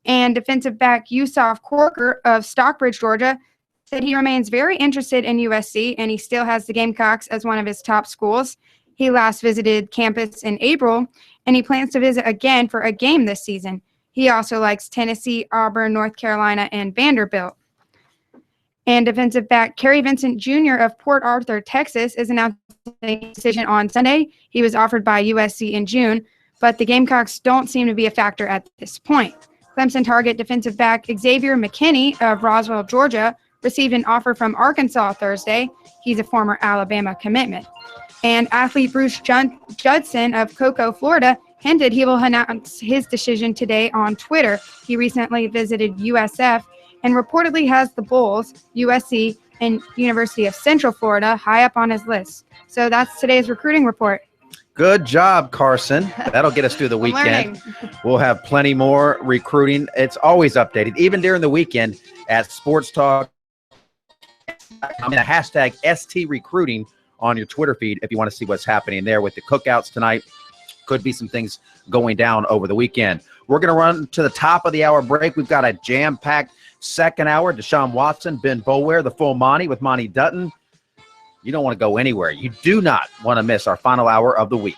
And defensive back Yusuf Corker of Stockbridge, Georgia, said he remains very interested in USC and he still has the Gamecocks as one of his top schools. He last visited campus in April, and he plans to visit again for a game this season. He also likes Tennessee, Auburn, North Carolina, and Vanderbilt. And defensive back Kerry Vincent Jr. of Port Arthur, Texas, is announcing a decision on Sunday. He was offered by USC in June, but the Gamecocks don't seem to be a factor at this point. Clemson target defensive back Xavier McKinney of Roswell, Georgia, received an offer from Arkansas Thursday. He's a former Alabama commitment. And athlete Bruce Judson of Cocoa, Florida, hinted he will announce his decision today on Twitter. He recently visited USF and reportedly has the Bulls, USC, and University of Central Florida high up on his list. So that's today's recruiting report. Good job, Carson. That'll get us through the weekend. We'll have plenty more recruiting. It's always updated, even during the weekend at SportsTalk. I'm in a hashtag ST Recruiting on your Twitter feed if you want to see what's happening there with the cookouts tonight. Could be some things going down over the weekend. We're going to run to the top of the hour break. We've got a jam-packed second hour. Deshaun Watson, Ben Boulware, the full Monty with Monty Dutton. You don't want to go anywhere. You do not want to miss our final hour of the week.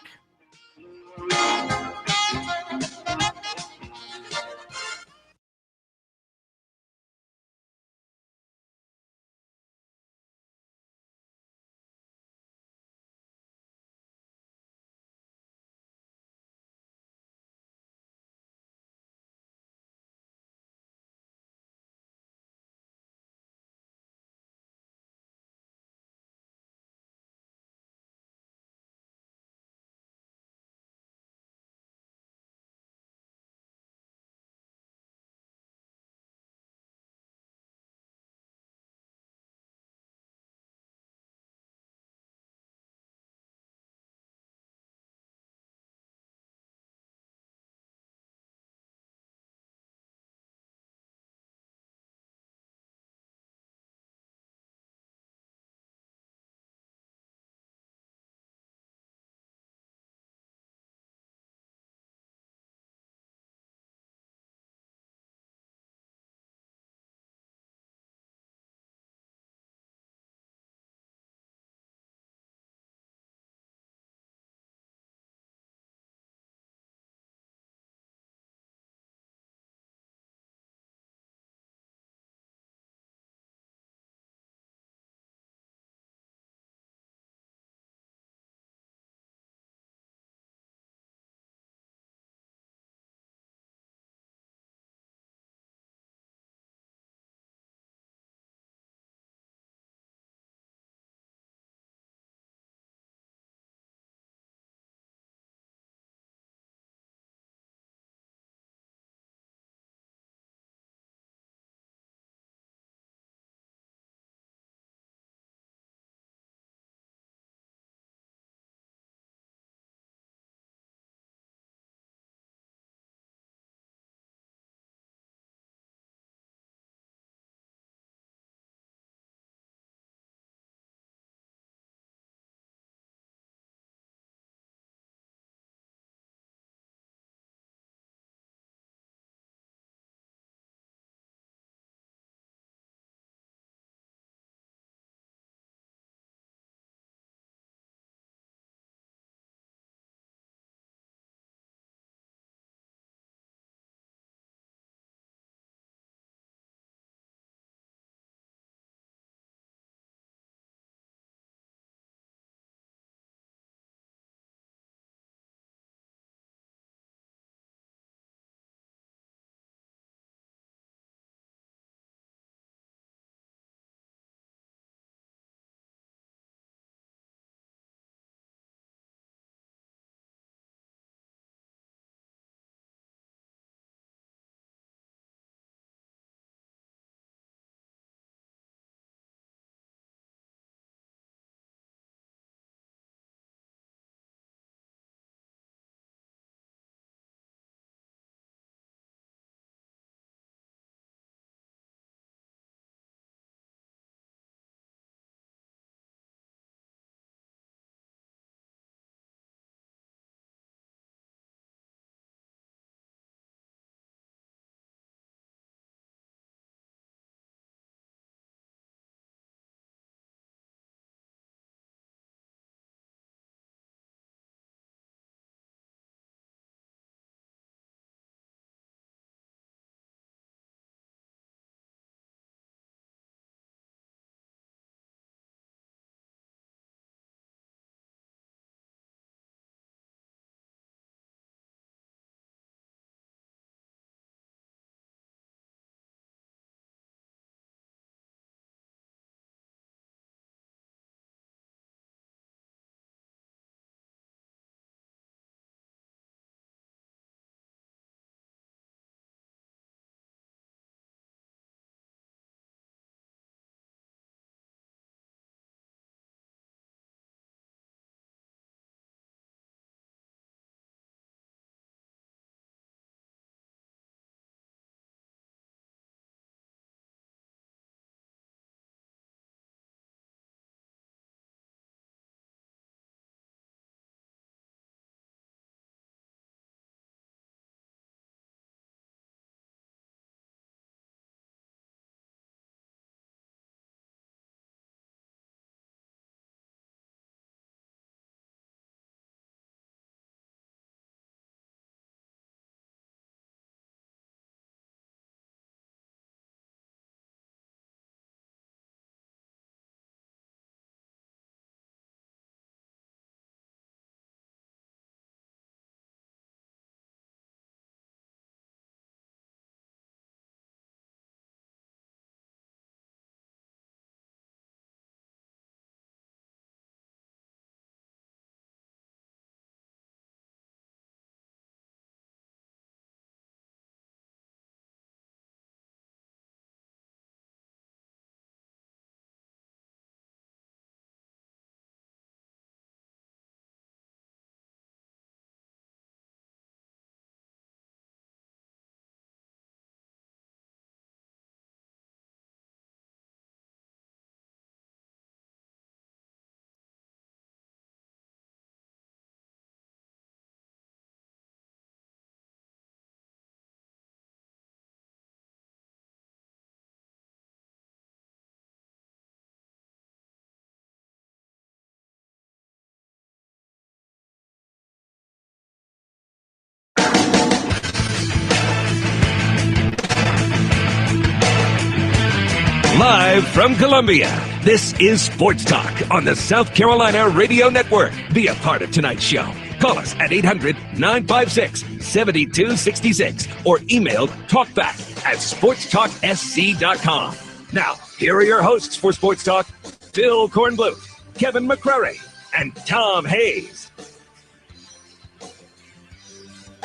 From Columbia, this is Sports Talk on the South Carolina Radio Network. Be a part of tonight's show. Call us at 800-956-7266 or email talkback@sportstalksc.com. Now, here are your hosts for Sports Talk, Phil Kornbluth, Kevin McCrary, and Tom Hayes.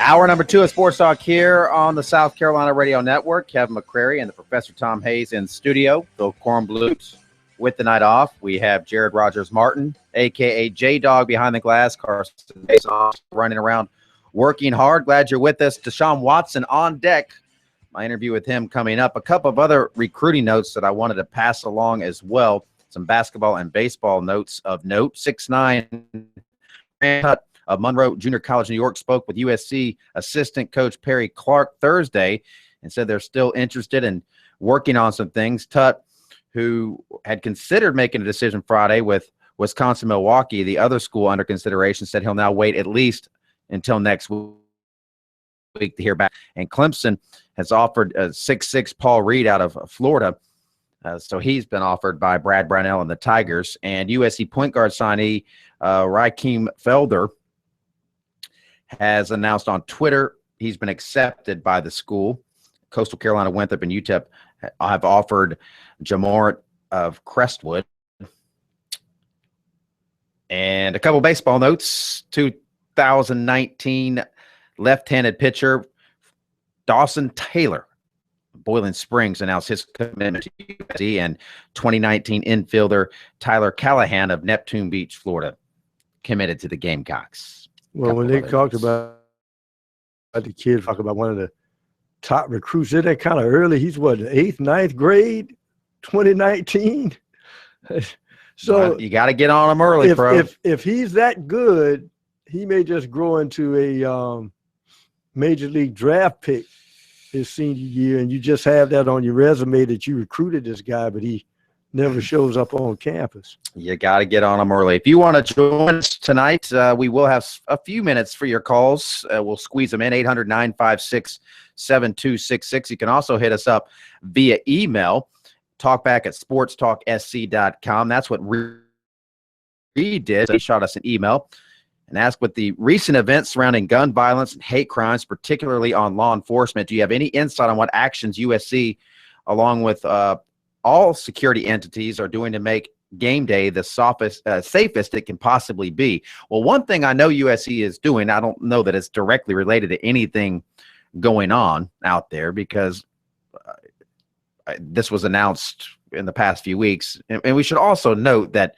Hour number 2 of Sports Talk here on the South Carolina Radio Network. Kevin McCrary and the Professor Tom Hayes in studio. Phil Kornbluth with the night off. We have Jared Rogers-Martin, a.k.a. J-Dog behind the glass. Carson Mason running around working hard. Glad you're with us. Deshaun Watson on deck. My interview with him coming up. A couple of other recruiting notes that I wanted to pass along as well. Some basketball and baseball notes of note. 6'9" of Monroe Junior College, New York, spoke with USC assistant coach Perry Clark Thursday and said they're still interested in working on some things. Tut, who had considered making a decision Friday with Wisconsin-Milwaukee, the other school under consideration, said he'll now wait at least until next week to hear back. And Clemson has offered 6'6" Paul Reed out of Florida. So he's been offered by Brad Brownell and the Tigers. And USC point guard signee Raheem Felder has announced on Twitter he's been accepted by the school. Coastal Carolina, Winthrop, and UTEP have offered Jamort of Crestwood. And a couple baseball notes. 2019 left-handed pitcher Dawson Taylor, Boiling Springs, announced his commitment to USC, and 2019 infielder Tyler Callahan of Neptune Beach, Florida, committed to the Gamecocks. Well, when they talked about the kid, talking about one of the top recruits, did that kind of early. He's what, the 8th, 9th grade, 2019. So you got to get on him early, bro. If he's that good, he may just grow into a major league draft pick his senior year, and you just have that on your resume that you recruited this guy, but he never shows up on campus. You got to get on them early. If you want to join us tonight, we will have a few minutes for your calls. We'll squeeze them in, 800-956-7266. You can also hit us up via email, talkback@sportstalksc.com. That's what Reed did. He shot us an email and asked, with the recent events surrounding gun violence and hate crimes, particularly on law enforcement, do you have any insight on what actions USC, along with all security entities, are doing to make game day the safest it can possibly be? Well, one thing I know USC is doing, I don't know that it's directly related to anything going on out there, because this was announced in the past few weeks. And we should also note that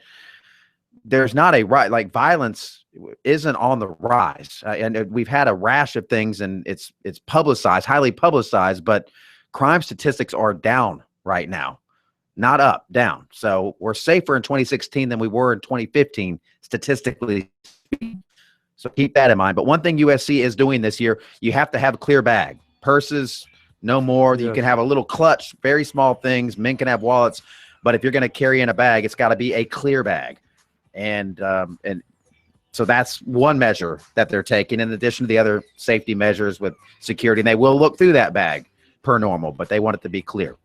there's not a right, like, violence isn't on the rise. And we've had a rash of things, and it's publicized, highly publicized, but crime statistics are down right now. Not up, down. So we're safer in 2016 than we were in 2015, statistically. So keep that in mind. But one thing USC is doing this year, you have to have a clear bag. Purses, no more. Yes. You can have a little clutch, very small things. Men can have wallets. But if you're going to carry in a bag, it's got to be a clear bag. And so that's one measure that they're taking, in addition to the other safety measures with security. And they will look through that bag per normal, but they want it to be clear.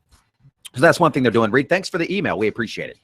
So that's one thing they're doing. Reed, thanks for the email. We appreciate it.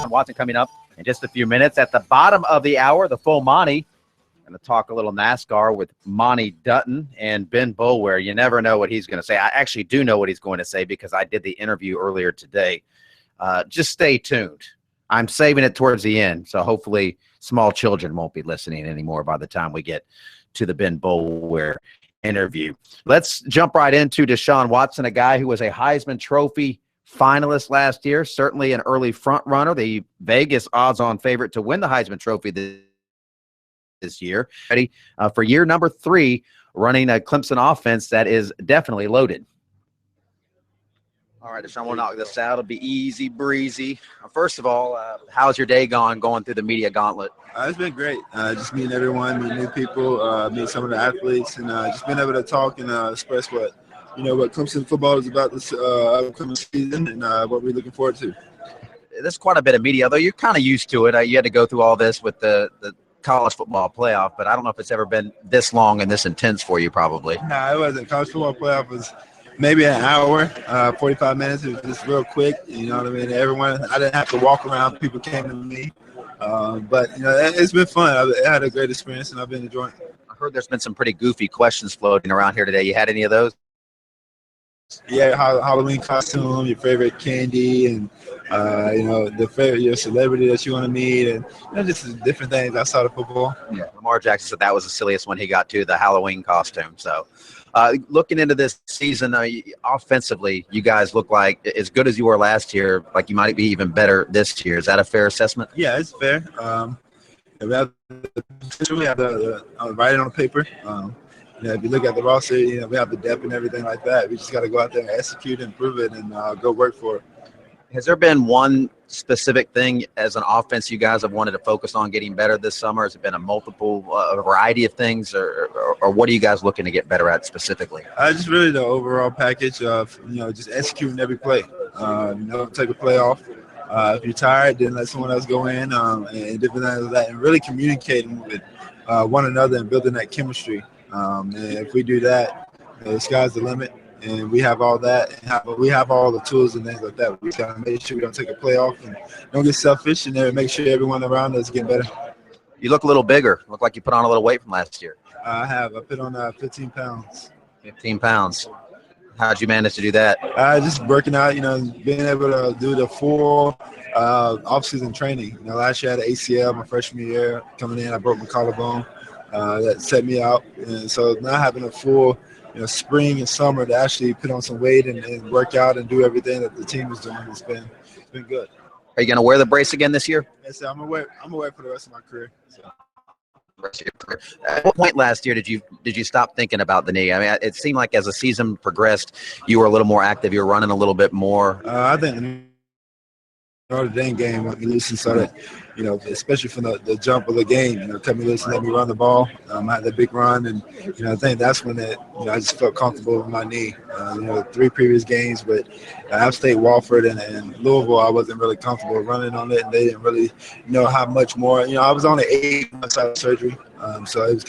Watson coming up in just a few minutes. At the bottom of the hour, the full Monty. Going to talk a little NASCAR with Monty Dutton and Ben Boulware. You never know what he's going to say. I actually do know what he's going to say because I did the interview earlier today. Just stay tuned. I'm saving it towards the end, so hopefully small children won't be listening anymore by the time we get to the Ben Boulware interview. Let's jump right into Deshaun Watson, a guy who was a Heisman Trophy finalist last year, certainly an early front runner, the Vegas odds-on favorite to win the Heisman Trophy this year. Ready for year number 3, running a Clemson offense that is definitely loaded. All right, Deshaun, we'll knock this out. It'll be easy breezy. First of all, how's your day going through the media gauntlet? It's been great. Just meeting everyone, meeting new people, meeting some of the athletes, and just being able to talk and express what Clemson football is about this upcoming season and what we're looking forward to. There's quite a bit of media, although you're kind of used to it. You had to go through all this with the college football playoff, but I don't know if it's ever been this long and this intense for you, probably. No, it wasn't. College football playoff was maybe an hour, 45 minutes. It was just real quick. You know what I mean? I didn't have to walk around. People came to me. But, it's been fun. I had a great experience, and I've been enjoying it. I heard there's been some pretty goofy questions floating around here today. You had any of those? Yeah, Halloween costume, your favorite candy, and your celebrity that you want to meet, and just different things outside of football. Yeah, Lamar Jackson said that was the silliest one he got to, the Halloween costume. So, looking into this season, offensively, you guys look like as good as you were last year. Like you might be even better this year. Is that a fair assessment? Yeah, it's fair. We have the writing on the paper. If you look at the roster, we have the depth and everything like that. We just got to go out there and execute and prove it and go work for it. Has there been one specific thing as an offense you guys have wanted to focus on getting better this summer? Has it been a variety of things, or what are you guys looking to get better at specifically? Just really the overall package of, just executing every play. Take a play off. If you're tired, then let someone else go in and different things like that, and really communicating with one another and building that chemistry. And if we do that, the sky's the limit, and we have all that. And we have all the tools and things like that. We got to make sure we don't take a play off and don't get selfish, and then make sure everyone around us get better. You look a little bigger. Look like you put on a little weight from last year. I put on 15 pounds. 15 pounds. How'd you manage to do that? Just working out, being able to do the full off-season training. Last year I had an ACL my freshman year. Coming in, I broke my collarbone. That set me out. And so now having a full spring and summer to actually put on some weight and work out and do everything that the team is doing, it's been good. Are you going to wear the brace again this year? Yes, I'm gonna wear it for the rest of my career. So. At what point last year did you stop thinking about the knee? I mean, it seemed like as the season progressed, you were a little more active. You were running a little bit more. I think Notre Dame game let me loose and started, especially from the jump of the game, cut me loose and let me run the ball. I had that big run, and I think that's when I just felt comfortable with my knee. 3 previous games, but App State, Wofford, and Louisville, I wasn't really comfortable running on it, and they didn't really know how much more. I was only 8 months out of surgery, so it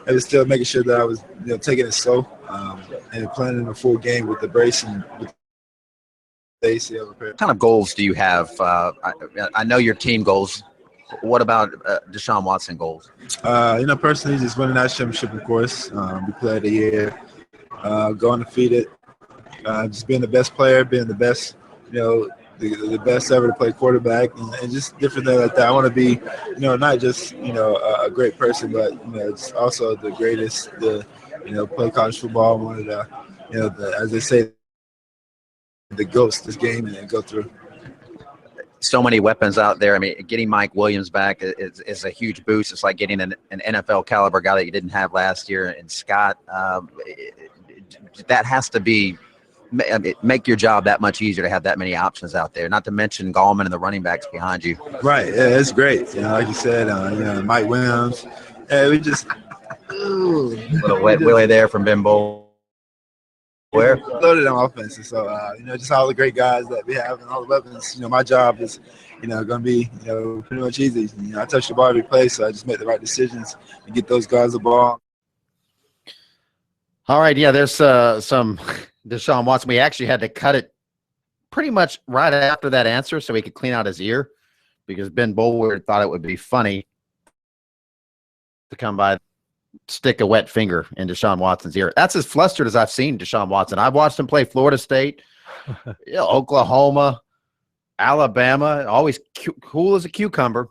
was still making sure that I was taking it slow and playing in a full game with the brace and with what kind of goals do you have? I know your team goals. What about Deshaun Watson goals? Personally, just winning that championship, of course. We play the year, go undefeated, just being the best player, being the best, the best ever to play quarterback, and just different things like that. I want to be, not just, a great person, but, it's also the greatest, play college football. One of the, as they say, the ghost this game and go through. So many weapons out there. I mean, getting Mike Williams back is a huge boost. It's like getting an NFL caliber guy that you didn't have last year. And Scott, that has to make your job that much easier to have that many options out there. Not to mention Gallman and the running backs behind you. Right. Yeah, it's great. Like you said, Mike Williams. We just a little wet willy there from Ben Bowl. Where loaded on offense, and so just all the great guys that we have and all the weapons. My job is, going to be, pretty much easy. I touch the ball every play, so I just make the right decisions and get those guys the ball. All right, yeah, there's some Deshaun Watson. We actually had to cut it pretty much right after that answer so he could clean out his ear. because Ben Boulware thought it would be funny to come by, stick a wet finger in Deshaun Watson's ear. That's as flustered as I've seen Deshaun Watson. I've watched him play Florida State, Oklahoma, Alabama, always cool as a cucumber.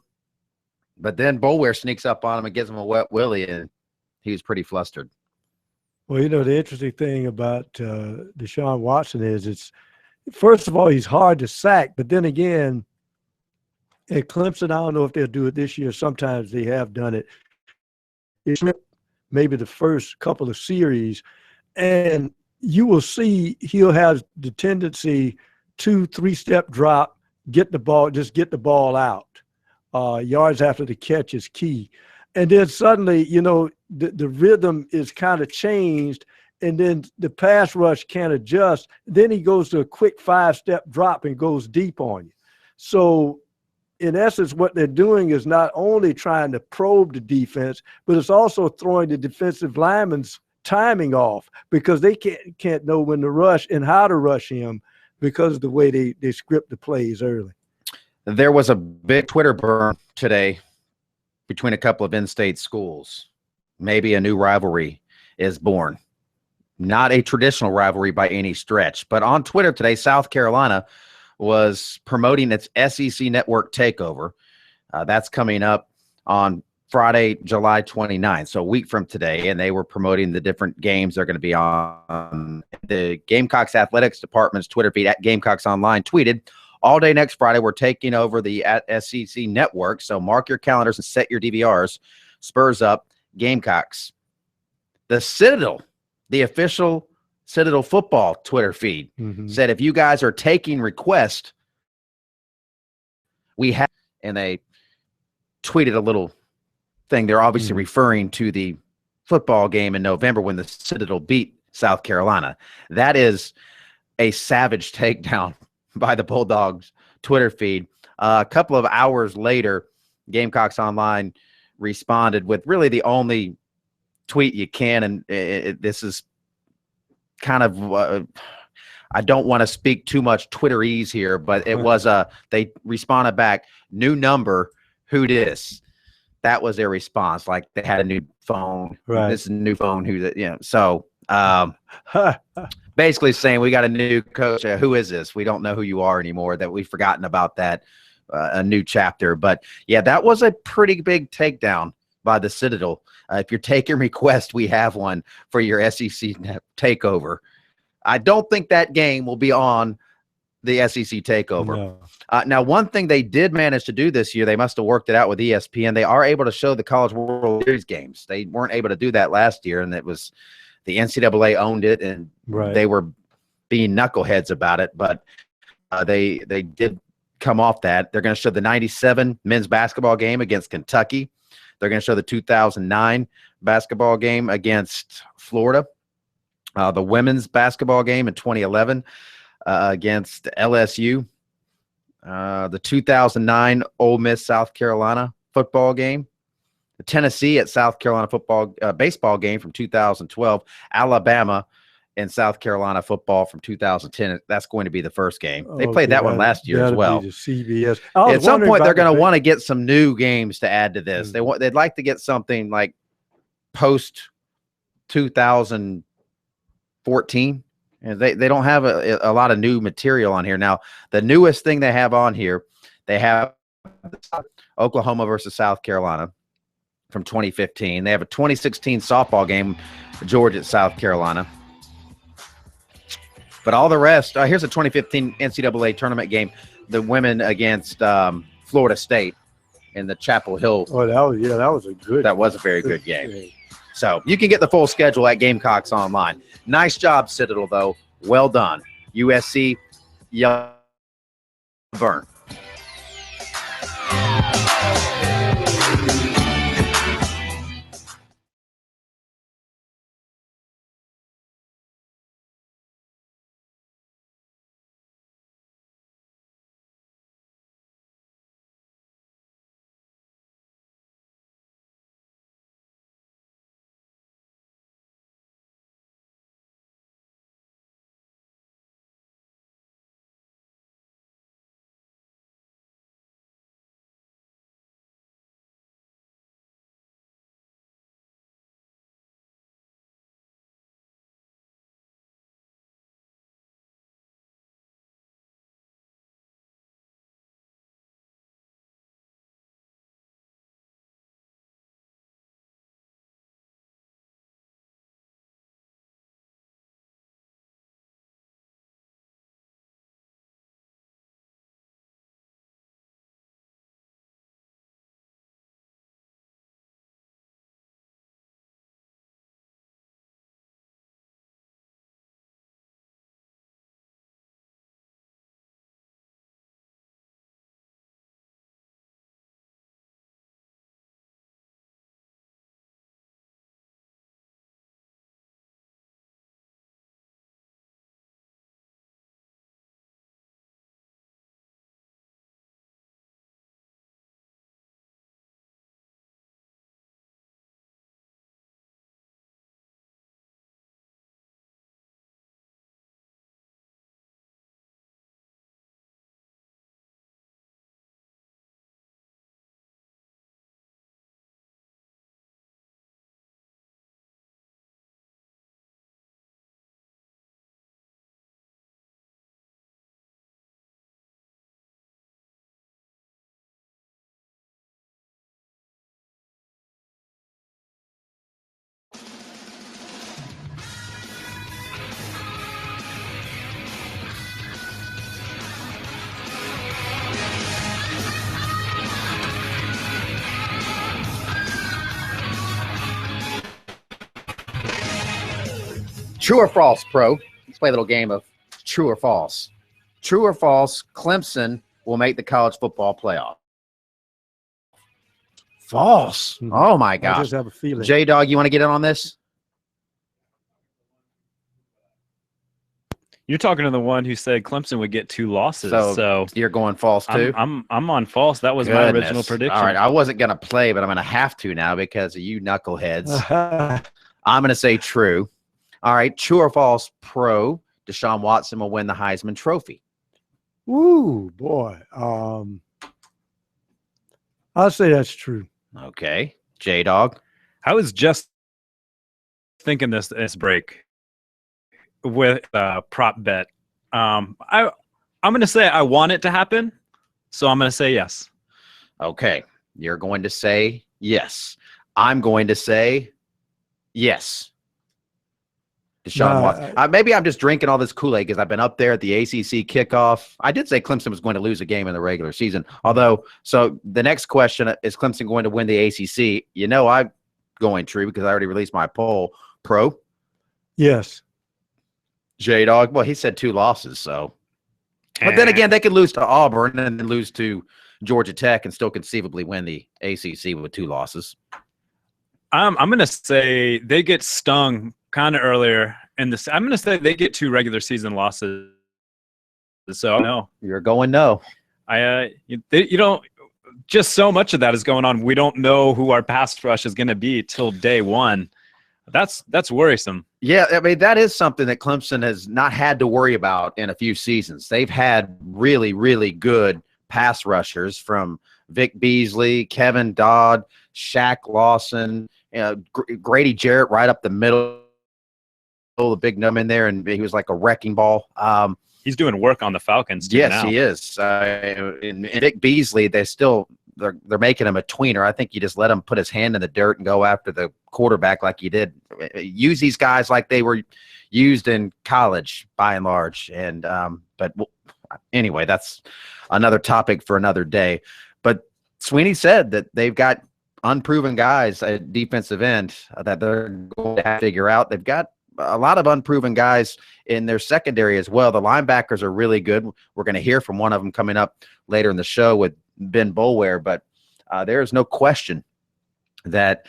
But then Boulware sneaks up on him and gives him a wet willy, and he was pretty flustered. Well, you know, the interesting thing about Deshaun Watson is first of all, he's hard to sack. But then again, at Clemson, I don't know if they'll do it this year. Sometimes they have done it. It's maybe the first couple of series, and you will see he'll have the tendency 2-3 step drop, get the ball out. Yards after the catch is key. And then suddenly, you know, the rhythm is kind of changed, and then the pass rush can't adjust. Then he goes to a quick 5-step drop and goes deep on you. So in essence, what they're doing is not only trying to probe the defense, but it's also throwing the defensive lineman's timing off, because they can't know when to rush and how to rush him because of the way they script the plays early. There was a big Twitter burn today between a couple of in-state schools. Maybe a new rivalry is born. Not a traditional rivalry by any stretch, but on Twitter today, South Carolina was promoting its SEC network takeover. That's coming up on Friday, July 29th, so a week from today, and they were promoting the different games they're going to be on. The Gamecocks Athletics Department's Twitter feed at Gamecocks Online tweeted, "All day next Friday, we're taking over the SEC network, so mark your calendars and set your DVRs. Spurs up, Gamecocks." The Citadel, the official Citadel football Twitter feed, said, if you guys are taking requests, we have, and they tweeted a little thing. They're obviously referring to the football game in November when the Citadel beat South Carolina. That is a savage takedown by the Bulldogs Twitter feed. A couple of hours later, Gamecocks Online responded with really the only tweet you can, and this is kind of I don't want to speak too much Twitterese here, but it was they responded back, "New number, who dis?" That was their response. Like they had a new phone. Right. This is a new phone. Who that? You know. So basically saying we got a new coach. Who is this? We don't know who you are anymore. That we've forgotten about that. A new chapter. But yeah, that was a pretty big takedown by the Citadel. If you're taking requests, we have one for your SEC takeover. I don't think that game will be on the SEC takeover. No. Now, one thing they did manage to do this year, they must have worked it out with ESPN. They are able to show the College World Series games. They weren't able to do that last year, and it was the NCAA owned it, and they were being knuckleheads about it. But they did come off that. They're going to show the 97 men's basketball game against Kentucky. They're going to show the 2009 basketball game against Florida, the women's basketball game in 2011 against LSU, the 2009 Ole Miss South Carolina football game, the Tennessee at South Carolina football baseball game from 2012, Alabama and South Carolina football from 2010. That's going to be the first game. They played that one last year as well. Be the CBS. At some point, they're going to want to get some new games to add to this. They'd like to get something like post 2014. And they don't have a lot of new material on here. Now, the newest thing they have on here, they have Oklahoma versus South Carolina from 2015. They have a 2016 softball game, Georgia at South Carolina. But all the rest, here's a 2015 NCAA tournament game, the women against Florida State in the Chapel Hill. Oh, that was a very good game. So you can get the full schedule at Gamecocks Online. Nice job, Citadel, though. Well done. USC, burn. True or false, Pro? Let's play a little game of true or false. True or false, Clemson will make the college football playoff. False. Oh, my I gosh. just have a feeling. J-Dog, you want to get in on this? You're talking to the one who said Clemson would get 2 losses. So you're going false too? I'm on false. That was my original prediction. All right, I wasn't going to play, but I'm going to have to now because of you knuckleheads. I'm going to say true. All right, true or false, Pro, Deshaun Watson will win the Heisman Trophy. Woo, boy. I'll say that's true. Okay. J-Dog? I was just thinking this break with prop bet. I'm going to say I want it to happen, so I'm going to say yes. Okay. You're going to say yes. I'm going to say yes. Deshaun Watson. Maybe I'm just drinking all this Kool-Aid because I've been up there at the ACC kickoff. I did say Clemson was going to lose a game in the regular season. Although, so the next question is Clemson going to win the ACC? You know I'm going true because I already released my poll. Pro? Yes. J-Dog? Well, he said 2 losses, so. But then again, they could lose to Auburn and then lose to Georgia Tech and still conceivably win the ACC with 2 losses. I'm going to say they get stung kind of earlier in this. I'm going to say they get 2 regular season losses. So no, you're going no. You don't. Just so much of that is going on. We don't know who our pass rush is going to be till day one. That's worrisome. Yeah, I mean that is something that Clemson has not had to worry about in a few seasons. They've had really, really good pass rushers from Vic Beasley, Kevin Dodd, Shaq Lawson, Grady Jarrett right up the middle. The big numb in there, and he was like a wrecking ball. He's doing work on the Falcons too. Yes, now. He is. And Vic Beasley, they're making him a tweener. I think you just let him put his hand in the dirt and go after the quarterback like you did. Use these guys like they were used in college, by and large. And but anyway, that's another topic for another day. But Sweeney said that they've got unproven guys at defensive end that they're going to have to figure out. They've got a lot of unproven guys in their secondary as well. The linebackers are really good. We're going to hear from one of them coming up later in the show with Ben Boulware, but there is no question that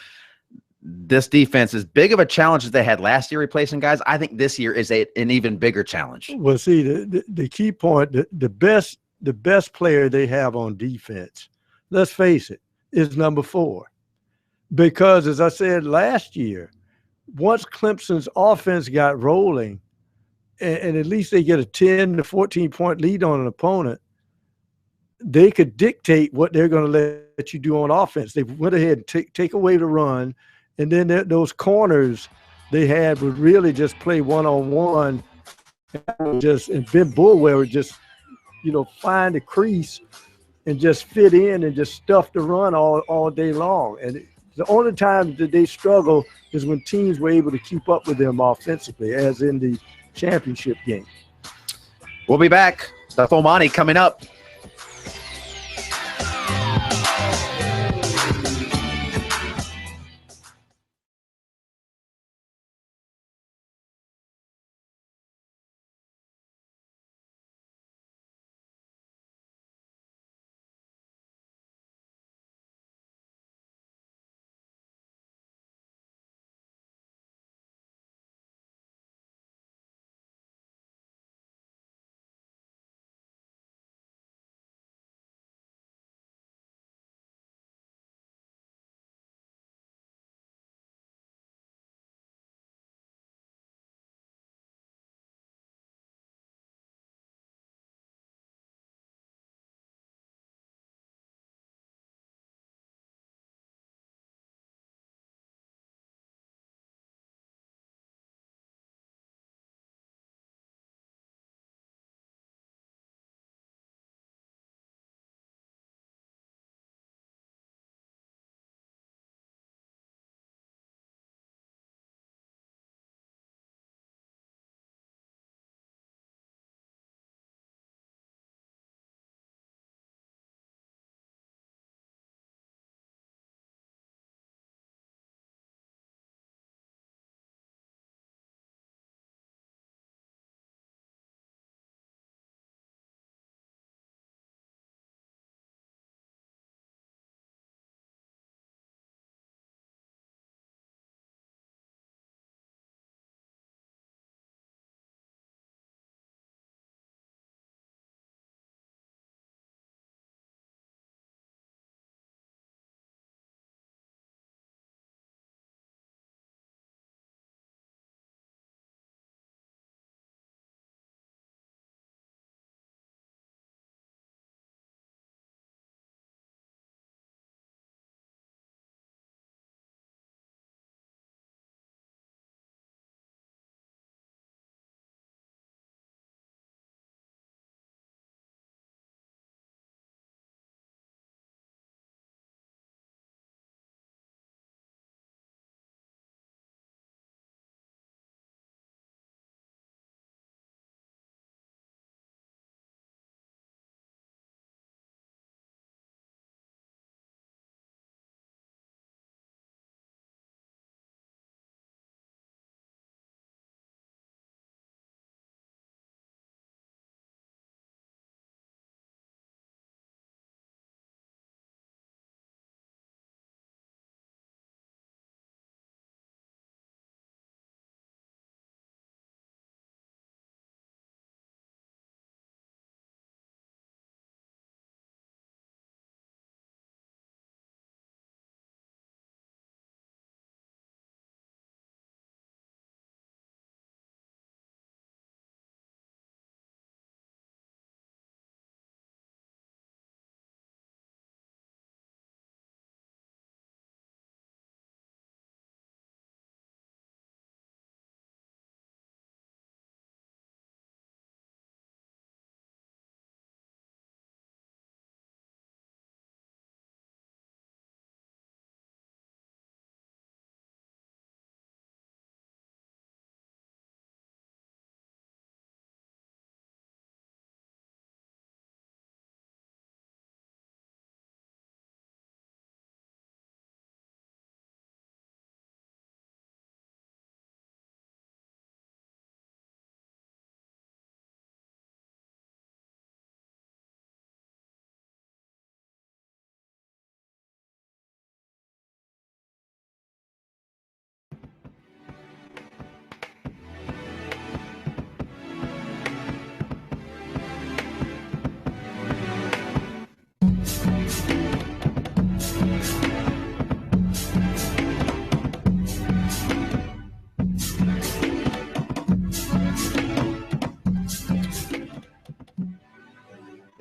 this defense, as big of a challenge as they had last year replacing guys, I think this year is an even bigger challenge. Well, see, the key point, the best player they have on defense, let's face it, is number 4. Because as I said last year, once Clemson's offense got rolling, and at least they get a 10 to 14 point lead on an opponent, they could dictate what they're going to let you do on offense. They went ahead and take away the run, and then those corners they had would really just play one-on-one, and Ben Boulware would just, find the crease and just fit in and just stuff the run all day long. And the only time that they struggle is when teams were able to keep up with them offensively, as in the championship game. We'll be back. The full money coming up.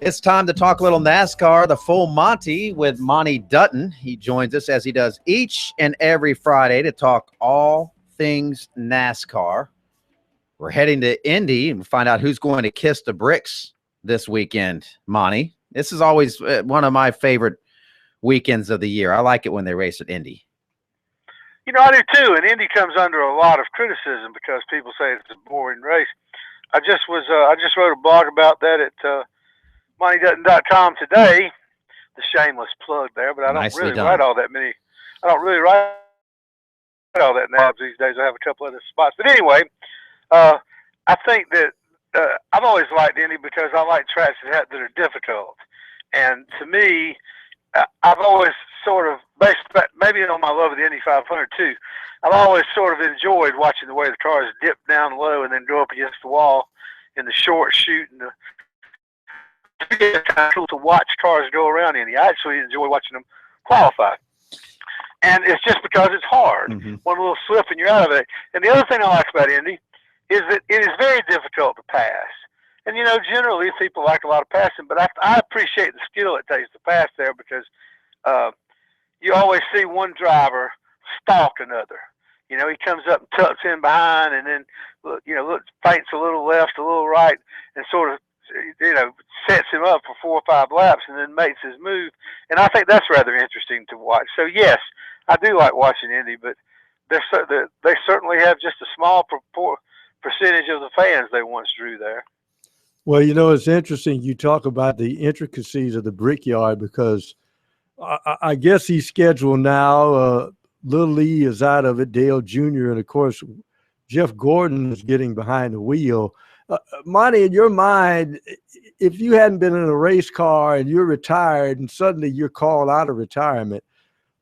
It's time to talk a little NASCAR, the full Monty with Monty Dutton. He joins us as he does each and every Friday to talk all things NASCAR. We're heading to Indy and find out who's going to kiss the bricks this weekend, Monty. This is always one of my favorite weekends of the year. I like it when they race at Indy. You know, I do too, and Indy comes under a lot of criticism because people say it's a boring race. I just wrote a blog about that at MontyDutton.com today. The shameless plug there, but I don't really write all that many. I don't really write all that nabs these days. I have a couple other spots, but anyway, I think that I've always liked Indy because I like tracks that are difficult, and to me, I've always sort of based maybe on my love of the Indy 500 too. I've always sort of enjoyed watching the way the cars dip down low and then go up against the wall in the short shoot and it's kind of cool to watch cars go around Indy. I actually enjoy watching them qualify. And it's just because it's hard. Mm-hmm. One little slip and you're out of it. And the other thing I like about Indy is that it is very difficult to pass. And, you know, generally people like a lot of passing, but I appreciate the skill it takes to pass there because you always see one driver stalk another. You know, he comes up and tucks in behind and then, you know, feints a little left, a little right, and sort of, you know, sets him up for 4 or 5 laps and then makes his move. And I think that's rather interesting to watch. So, yes, I do like watching Indy, but they certainly have just a small percentage of the fans they once drew there. Well, you know, it's interesting you talk about the intricacies of the Brickyard because I guess he's scheduled now. Little E is out of it, Dale Jr., and, of course, Jeff Gordon is getting behind the wheel. Monty, in your mind, if you hadn't been in a race car and you're retired and suddenly you're called out of retirement,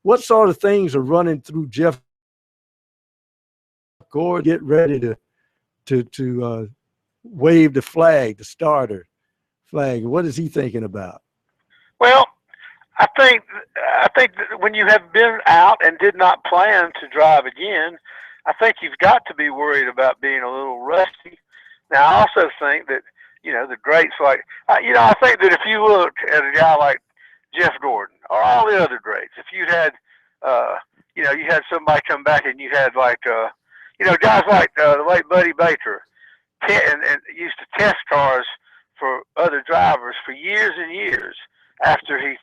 what sort of things are running through Jeff Gordon? Get ready to wave the flag, the starter flag. What is he thinking about? Well, I think that when you have been out and did not plan to drive again, I think you've got to be worried about being a little rusty. Now, I also think that, you know, the greats like, you know, I think that if you look at a guy like Jeff Gordon or all the other greats, if you had, you know, you had somebody come back and you had like, you know, guys like the late Buddy Baker and used to test cars for other drivers for years and years after he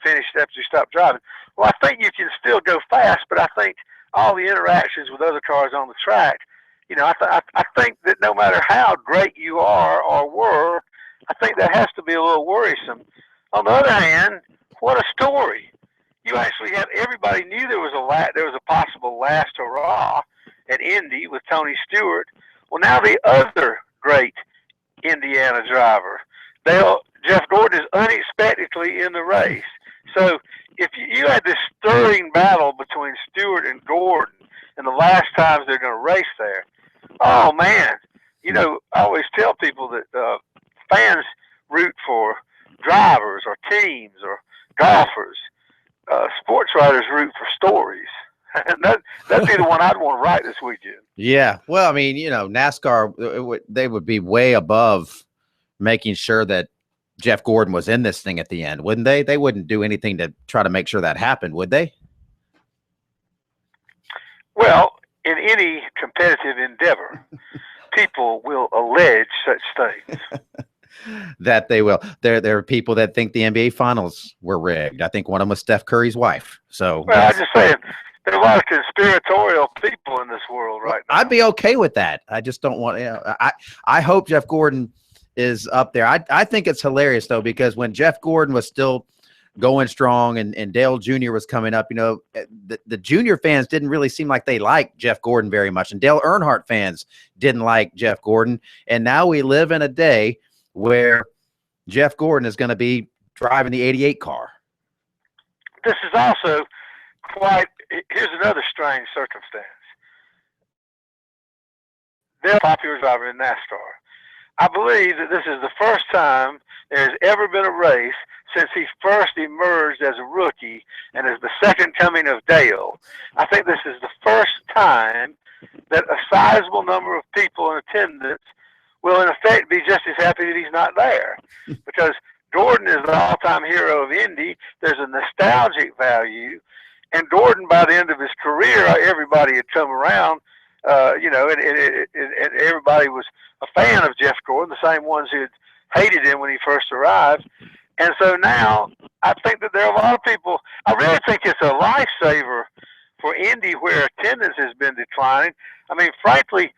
stopped driving. Well, I think you can still go fast, but I think all the interactions with other cars on the track, you know, I think that no matter how great you are or were, I think that has to be a little worrisome. On the other hand, what a story. You actually had everybody knew there was a possible last hurrah at Indy with Tony Stewart. Well, now the other great Indiana driver, Jeff Gordon, is unexpectedly in the race. So if you had this stirring battle between Stewart and Gordon and the last times they're going to race there, oh, man, you know, I always tell people that fans root for drivers or teams or golfers. Sports writers root for stories. And that'd be the one I'd want to write this weekend. Yeah. Well, I mean, you know, NASCAR, they would be way above making sure that Jeff Gordon was in this thing at the end, wouldn't they? They wouldn't do anything to try to make sure that happened, would they? Well, in any competitive endeavor, people will allege such things. That they will. There are people that think the NBA Finals were rigged. I think one of them was Steph Curry's wife. So, well, I'm just saying, there are a lot of conspiratorial people in this world right now. I'd be okay with that. I just don't want. You know, I hope Jeff Gordon is up there. I think it's hilarious though, because when Jeff Gordon was still going strong and Dale Jr. was coming up, you know, the junior fans didn't really seem like they liked Jeff Gordon very much, and Dale Earnhardt fans didn't like Jeff Gordon. And now we live in a day where Jeff Gordon is going to be driving the 88 car. This is also here's another strange circumstance. They're a popular driver in NASCAR. I believe that this is the first time there has ever been a race since he first emerged as a rookie and as the second coming of Dale. I think this is the first time that a sizable number of people in attendance will in effect be just as happy that he's not there, because Gordon is the all-time hero of Indy. There's a nostalgic value. And Gordon, by the end of his career, everybody had come around, and everybody was a fan of Jeff Gordon, the same ones who had hated him when he first arrived. And so now I think that there are a lot of people. I really think it's a lifesaver for Indy where attendance has been declining. I mean, frankly,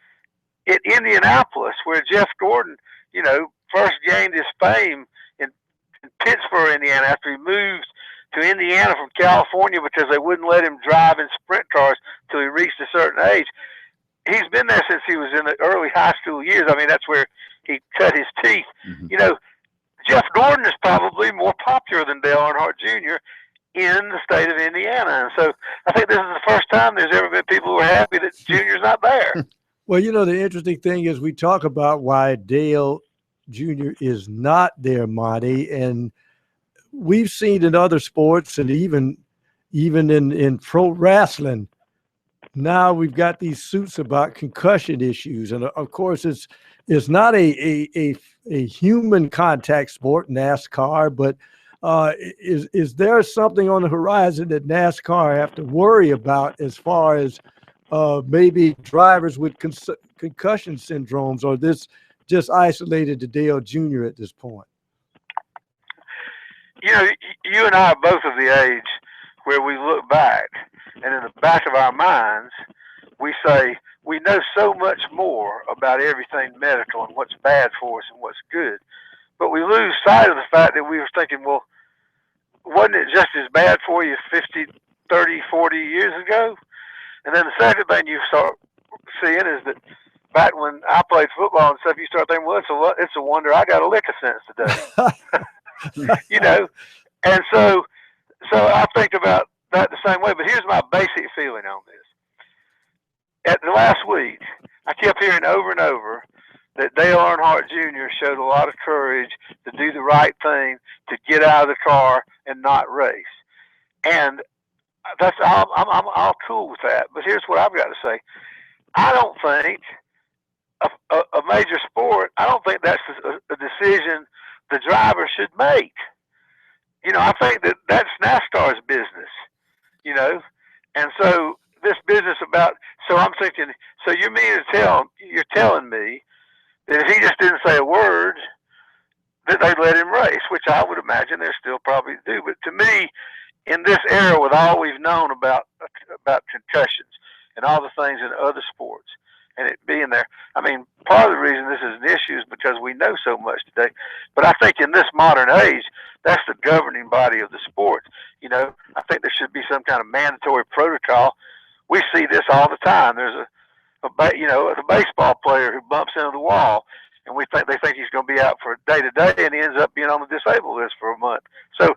at Indianapolis, where Jeff Gordon, first gained his fame in Pittsburgh, Indiana, after he moved to Indiana from California because they wouldn't let him drive in sprint cars till he reached a certain age. He's been there since he was in the early high school years. I mean, that's where he cut his teeth. Mm-hmm. Jeff Gordon is probably more popular than Dale Earnhardt Jr. in the state of Indiana. And so I think this is the first time there's ever been people who are happy that Junior's not there. Well, the interesting thing is we talk about why Dale Jr. is not there, Monty, and we've seen in other sports and even in pro wrestling, now we've got these suits about concussion issues. And of course, it's not a human contact sport, NASCAR, but is there something on the horizon that NASCAR have to worry about as far as maybe drivers with concussion syndromes, or this just isolated to Dale Jr. at this point? You and I are both of the age where we look back, and in the back of our minds, we say we know so much more about everything medical and what's bad for us and what's good. But we lose sight of the fact that we were thinking, well, wasn't it just as bad for you 50, 30, 40 years ago? And then the second thing you start seeing is that back when I played football and stuff, you start thinking, well, it's a wonder I got a lick of sense today. And so I think about that the same way. But here's my basic feeling on this. At the last week, I kept hearing over and over that Dale Earnhardt Jr. showed a lot of courage to do the right thing, to get out of the car and not race. And that's I'm all cool with that. But here's what I've got to say. I don't think a major sport, I don't think that's a decision the driver should make. I think that's NASCAR's business, and so this business so I'm thinking, so you're telling me that if he just didn't say a word, that they'd let him race, which I would imagine they're still probably do. But to me, in this era with all we've known about concussions and all the things in other sports, and it being there, I mean, part of the reason this is an issue is because we know so much today. But I think in this modern age, that's the governing body of the sport. I think there should be some kind of mandatory protocol. We see this all the time. There's a baseball player who bumps into the wall, and they think he's going to be out for day to day, and he ends up being on the disabled list for a month. So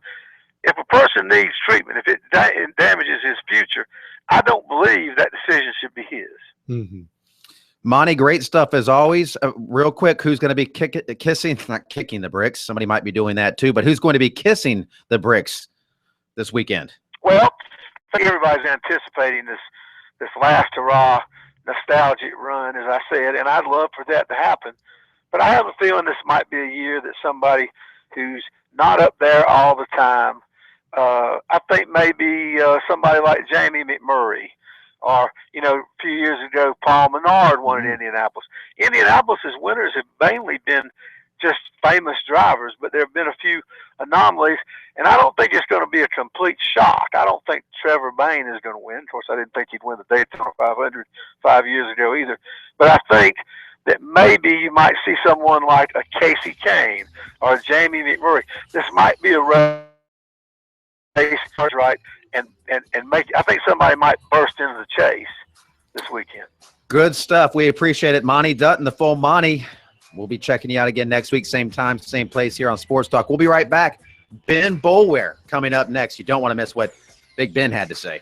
if a person needs treatment, if it damages his future, I don't believe that decision should be his. Mm-hmm. Monty, great stuff as always. Real quick, who's going to be not kicking the bricks? Somebody might be doing that too, but who's going to be kissing the bricks this weekend? Well, I think everybody's anticipating this last hurrah nostalgic run, as I said, and I'd love for that to happen. But I have a feeling this might be a year that somebody who's not up there all the time, I think maybe somebody like Jamie McMurray, or, a few years ago, Paul Menard won in Indianapolis. Indianapolis's winners have mainly been just famous drivers, but there have been a few anomalies, and I don't think it's going to be a complete shock. I don't think Trevor Bayne is going to win. Of course, I didn't think he'd win the Daytona 500 5 years ago either. But I think that maybe you might see someone like a Casey Kane or a Jamie McMurray. This might be a race, right? And I think somebody might burst into the chase this weekend. Good stuff. We appreciate it. Monty Dutton, the full Monty. We'll be checking you out again next week, same time, same place here on Sports Talk. We'll be right back. Ben Boulware coming up next. You don't want to miss what Big Ben had to say.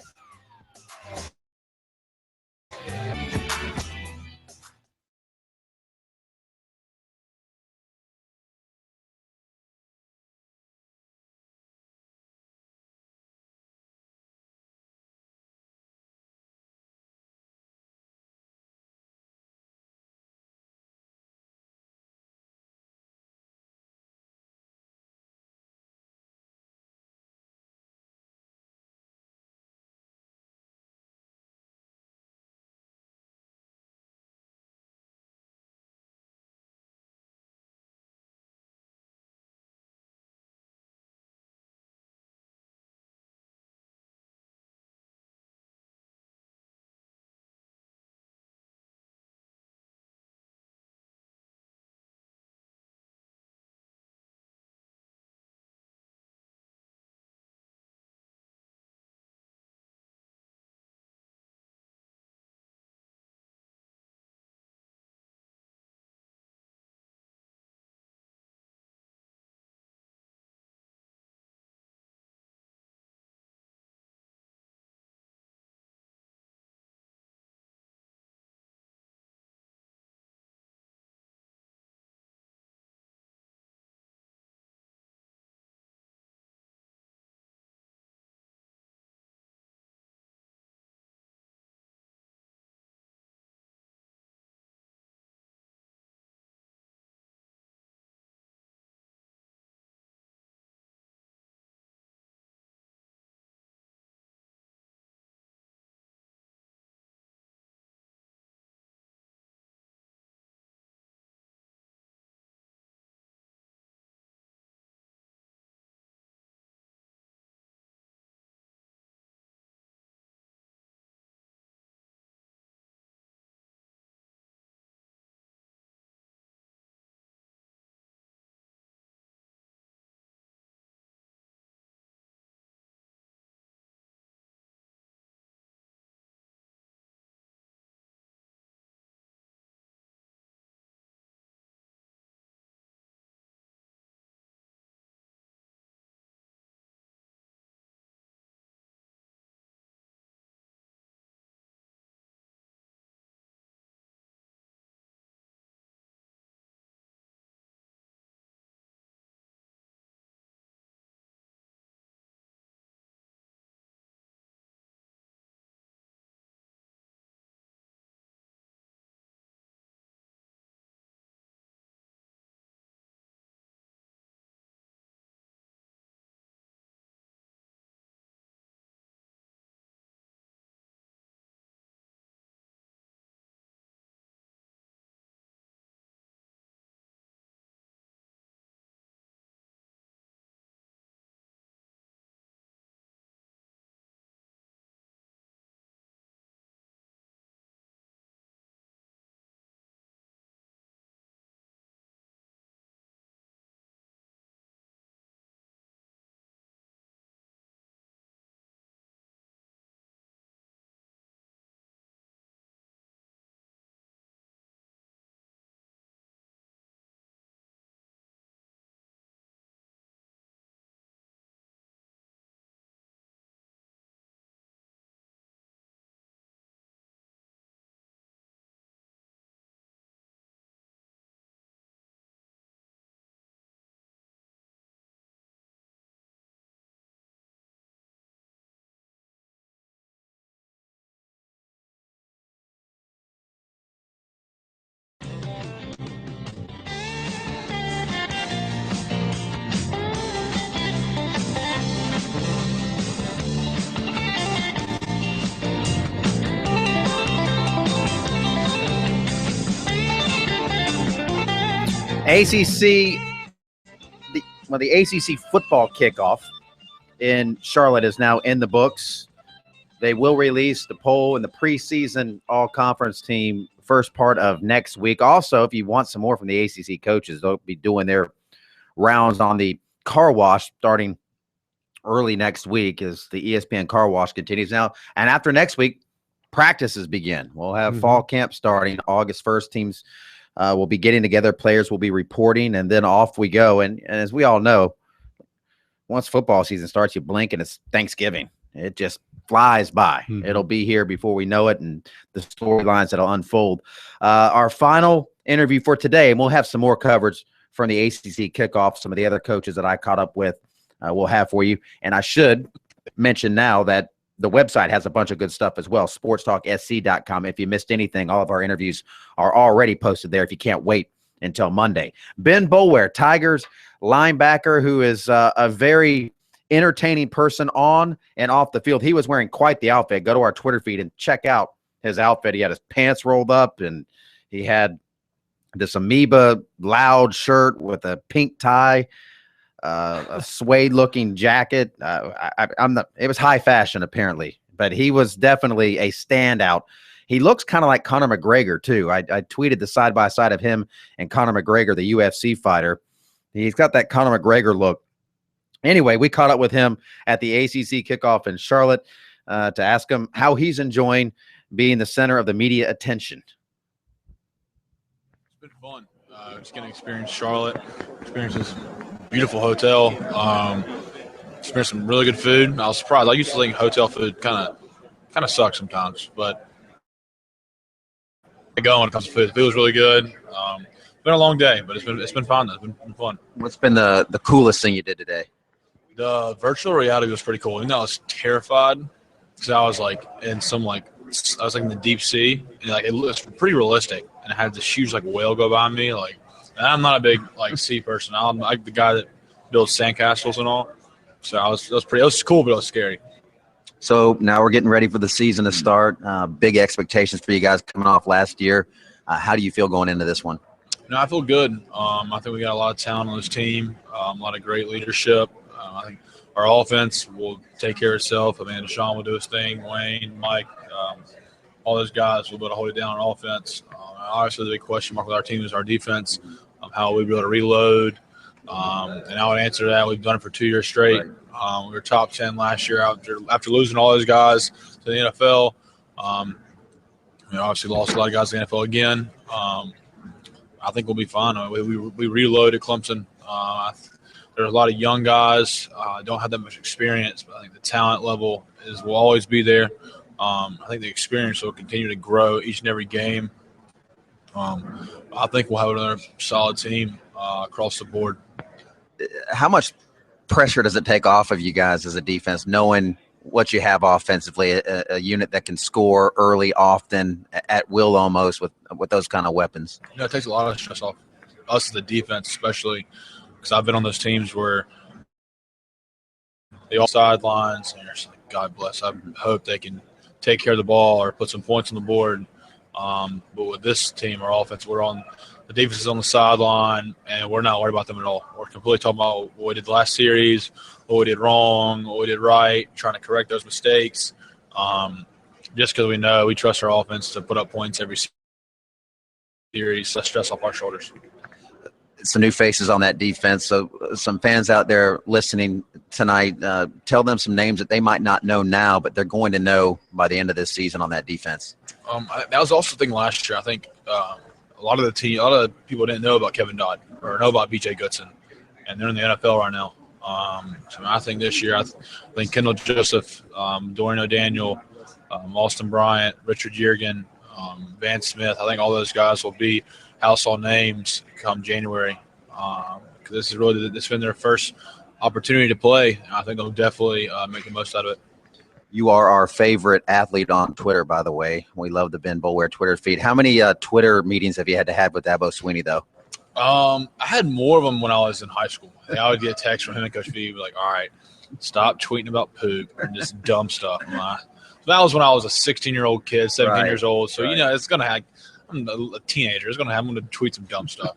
ACC, the ACC football kickoff in Charlotte is now in the books. They will release the poll and the preseason all-conference team first part of next week. Also, if you want some more from the ACC coaches, they'll be doing their rounds on the car wash starting early next week as the ESPN car wash continues now. And after next week, practices begin. We'll have fall camp starting August 1st. Teams will be getting together. Players will be reporting, and then off we go. And as we all know, once football season starts, you blink and it's Thanksgiving. It just flies by. It'll be here before we know it, and the storylines that'll unfold. Our final interview for today, and we'll have some more coverage from the ACC kickoff, some of the other coaches that I caught up with we'll have for you. And I should mention now that the website has a bunch of good stuff as well, sportstalksc.com. If you missed anything, all of our interviews are already posted there if you can't wait until Monday. Ben Boulware, Tigers linebacker, who is a very entertaining person on and off the field. He was wearing quite the outfit. Go to our Twitter feed and check out his outfit. He had his pants rolled up, and he had this amoeba loud shirt with a pink tie, a suede-looking jacket. It was high fashion, apparently, but he was definitely a standout. He looks kind of like Conor McGregor, too. I tweeted the side-by-side of him and Conor McGregor, the UFC fighter. He's got that Conor McGregor look. Anyway, we caught up with him at the ACC kickoff in Charlotte to ask him how he's enjoying being the center of the media attention. It's been fun. Just getting to experience Charlotte, experience this beautiful hotel, experience some really good food. I was surprised. I used to think hotel food kind of sucks sometimes, but I go when it comes to food. The food was really good. It's been a long day, but it's been fun. It's been fun. What's been the coolest thing you did today? The virtual reality was pretty cool. Even though I was terrified because I was like in in the deep sea, and it was pretty realistic. And I had this huge whale go by me. And I'm not a big sea person. I'm like the guy that builds sandcastles and all. So it was cool, but it was scary. So now we're getting ready for the season to start. Big expectations for you guys coming off last year. How do you feel going into this one? No, I feel good. I think we got a lot of talent on this team, a lot of great leadership. I think our offense will take care of itself. I mean, Deshaun will do his thing. Wayne, Mike, all those guys will be able to hold it down on offense. Obviously, the big question mark with our team is our defense, how we'll be able to reload. And I would answer that. We've done it for 2 years straight. We were top 10 last year after losing all those guys to the NFL. Obviously lost a lot of guys to the NFL again. I think we'll be fine. We reloaded Clemson. There's a lot of young guys. Don't have that much experience, but I think the talent level will always be there. I think the experience will continue to grow each and every game. I think we'll have another solid team across the board. How much pressure does it take off of you guys as a defense, knowing what you have offensively, a unit that can score early, often, at will almost with those kind of weapons? It takes a lot of stress off us as the defense, especially because I've been on those teams where they all sidelines, and you're just like, God bless. I hope they can take care of the ball or put some points on the board. But with this team, our offense, the defense is on the sideline, and we're not worried about them at all. We're completely talking about what we did last series, what we did wrong, what we did right, trying to correct those mistakes. Just because we trust our offense to put up points every series, less stress off our shoulders. Some new faces on that defense. So some fans out there listening tonight, tell them some names that they might not know now, but they're going to know by the end of this season on that defense. That was also the thing last year. I think a lot of people didn't know about Kevin Dodd or know about B.J. Goodson, and they're in the NFL right now. So I think this year, I think Kendall Joseph, Dorian O'Daniel, Austin Bryant, Richard Yeargin, Van Smith, I think all those guys will be household names come January. Because this has been their first opportunity to play. I think they'll definitely make the most out of it. You are our favorite athlete on Twitter, by the way. We love the Ben Boulware Twitter feed. How many Twitter meetings have you had to have with Dabo Swinney, though? I had more of them when I was in high school. I would get a text from him and Coach V, like, all right, stop tweeting about poop and just dumb stuff. That was when I was a 16-year-old kid, 17 years old. So, it's going to have – I'm a teenager. It's going to have him to tweet some dumb stuff.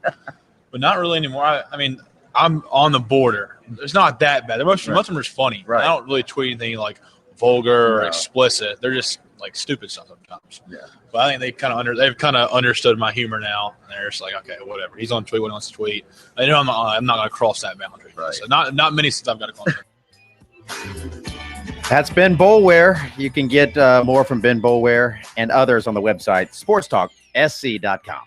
But but not really anymore. I mean, I'm on the border. It's not that bad. Most of them are funny. Right. I don't really tweet anything like vulgar or No. explicit. They're just like stupid stuff sometimes. Yeah. But I think they've kind of understood my humor now. And they're just like, okay, whatever. He's on tweet what he wants to tweet. They know I'm not going to cross that boundary. Right. So not many since I've got to cross it. That's Ben Boulware. You can get more from Ben Boulware and others on the website, SportsTalkSC.com.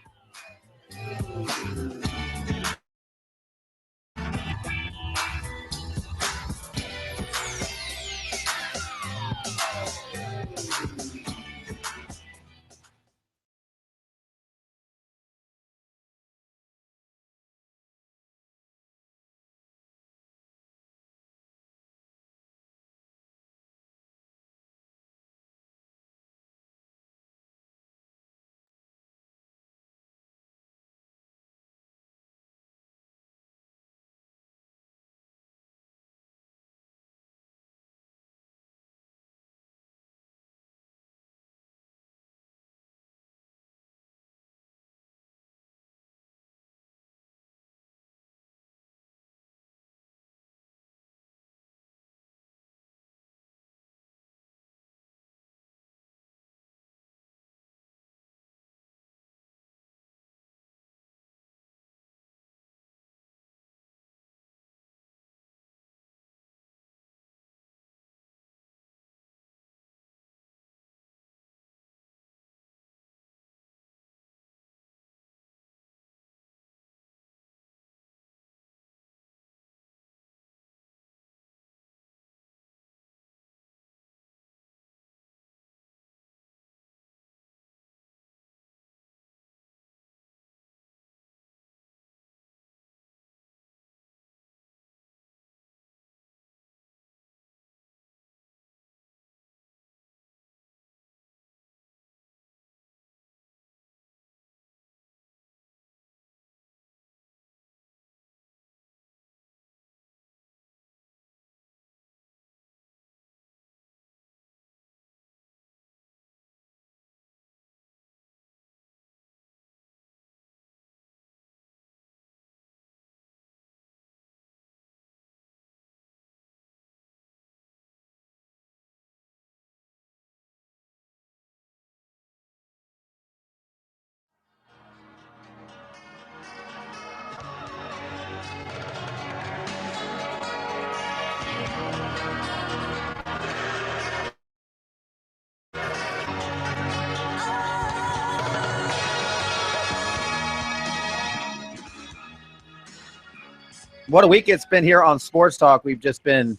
What a week it's been here on Sports Talk. We've just been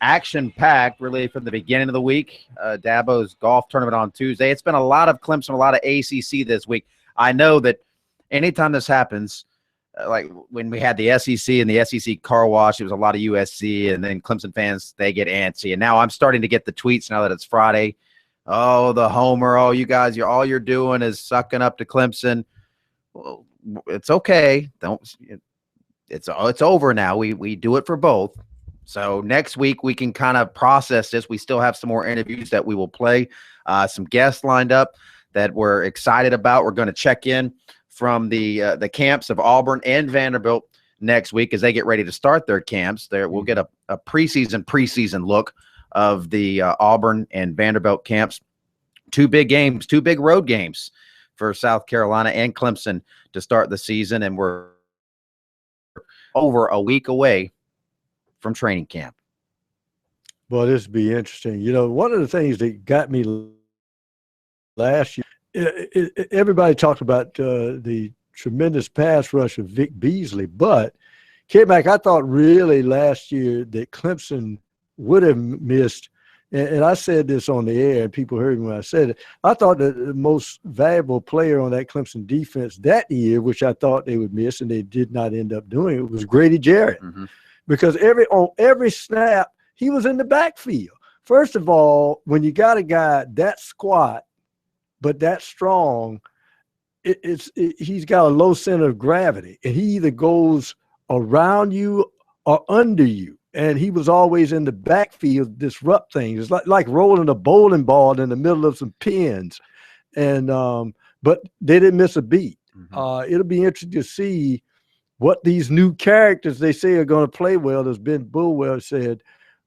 action-packed, really, from the beginning of the week. Dabo's golf tournament on Tuesday. It's been a lot of Clemson, a lot of ACC this week. I know that anytime this happens, like when we had the SEC and the SEC car wash, it was a lot of USC, and then Clemson fans, they get antsy. And now I'm starting to get the tweets now that it's Friday. Oh, the homer. Oh, you guys, all you're doing is sucking up to Clemson. Well, it's okay. It's over now. We do it for both. So next week we can kind of process this. We still have some more interviews that we will play, some guests lined up that we're excited about. We're going to check in from the camps of Auburn and Vanderbilt next week as they get ready to start their camps. We'll get a preseason look of the Auburn and Vanderbilt camps. Two big games, two big road games for South Carolina and Clemson to start the season, and we're over a week away from training camp. Well, this will be interesting. You know, one of the things that got me last year, everybody talked about the tremendous pass rush of Vic Beasley, but K-Mac, I thought really last year that Clemson would have missed, and I said this on the air, and people heard me when I said it, I thought that the most valuable player on that Clemson defense that year, which I thought they would miss, and they did not end up doing it, was Grady Jarrett. Mm-hmm. Because on every snap, he was in the backfield. First of all, when you got a guy that squat but that strong, he's got a low center of gravity, and he either goes around you or under you. And he was always in the backfield, disrupt things. It's like rolling a bowling ball in the middle of some pins. And but they didn't miss a beat. Mm-hmm. It'll be interesting to see what these new characters they say are going to play well, as Ben Bulwell said,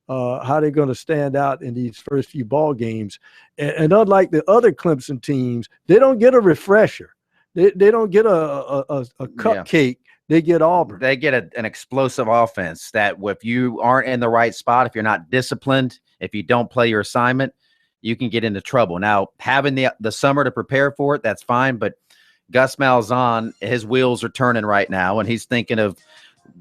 how they're going to stand out in these first few ball games. And unlike the other Clemson teams, they don't get a refresher. They don't get a cupcake. They get Auburn. They get an explosive offense that if you aren't in the right spot, if you're not disciplined, if you don't play your assignment, you can get into trouble. Now, having the summer to prepare for it, that's fine. But Gus Malzahn, his wheels are turning right now, and he's thinking of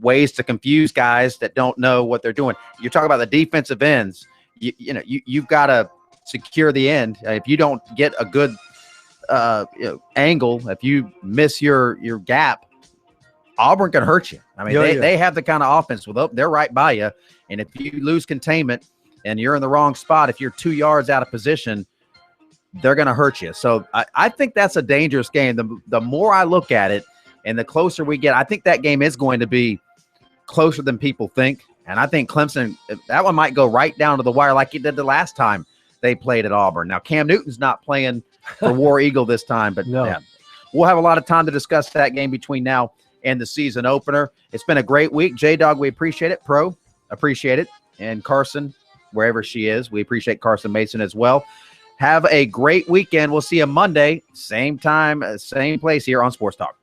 ways to confuse guys that don't know what they're doing. You're talking about the defensive ends. You've got to secure the end. If you don't get a good angle, if you miss your gap, Auburn can hurt you. I mean, they have the kind of offense they're right by you. And if you lose containment and you're in the wrong spot, if you're 2 yards out of position, they're going to hurt you. So I think that's a dangerous game. The more I look at it and the closer we get, I think that game is going to be closer than people think. And I think Clemson, that one might go right down to the wire like it did the last time they played at Auburn. Now, Cam Newton's not playing for War Eagle this time, but yeah, we'll have a lot of time to discuss that game between now and the season opener. It's been a great week. J-Dog, we appreciate it. Pro, appreciate it. And Carson, wherever she is, we appreciate Carson Mason as well. Have a great weekend. We'll see you Monday, same time, same place here on Sports Talk.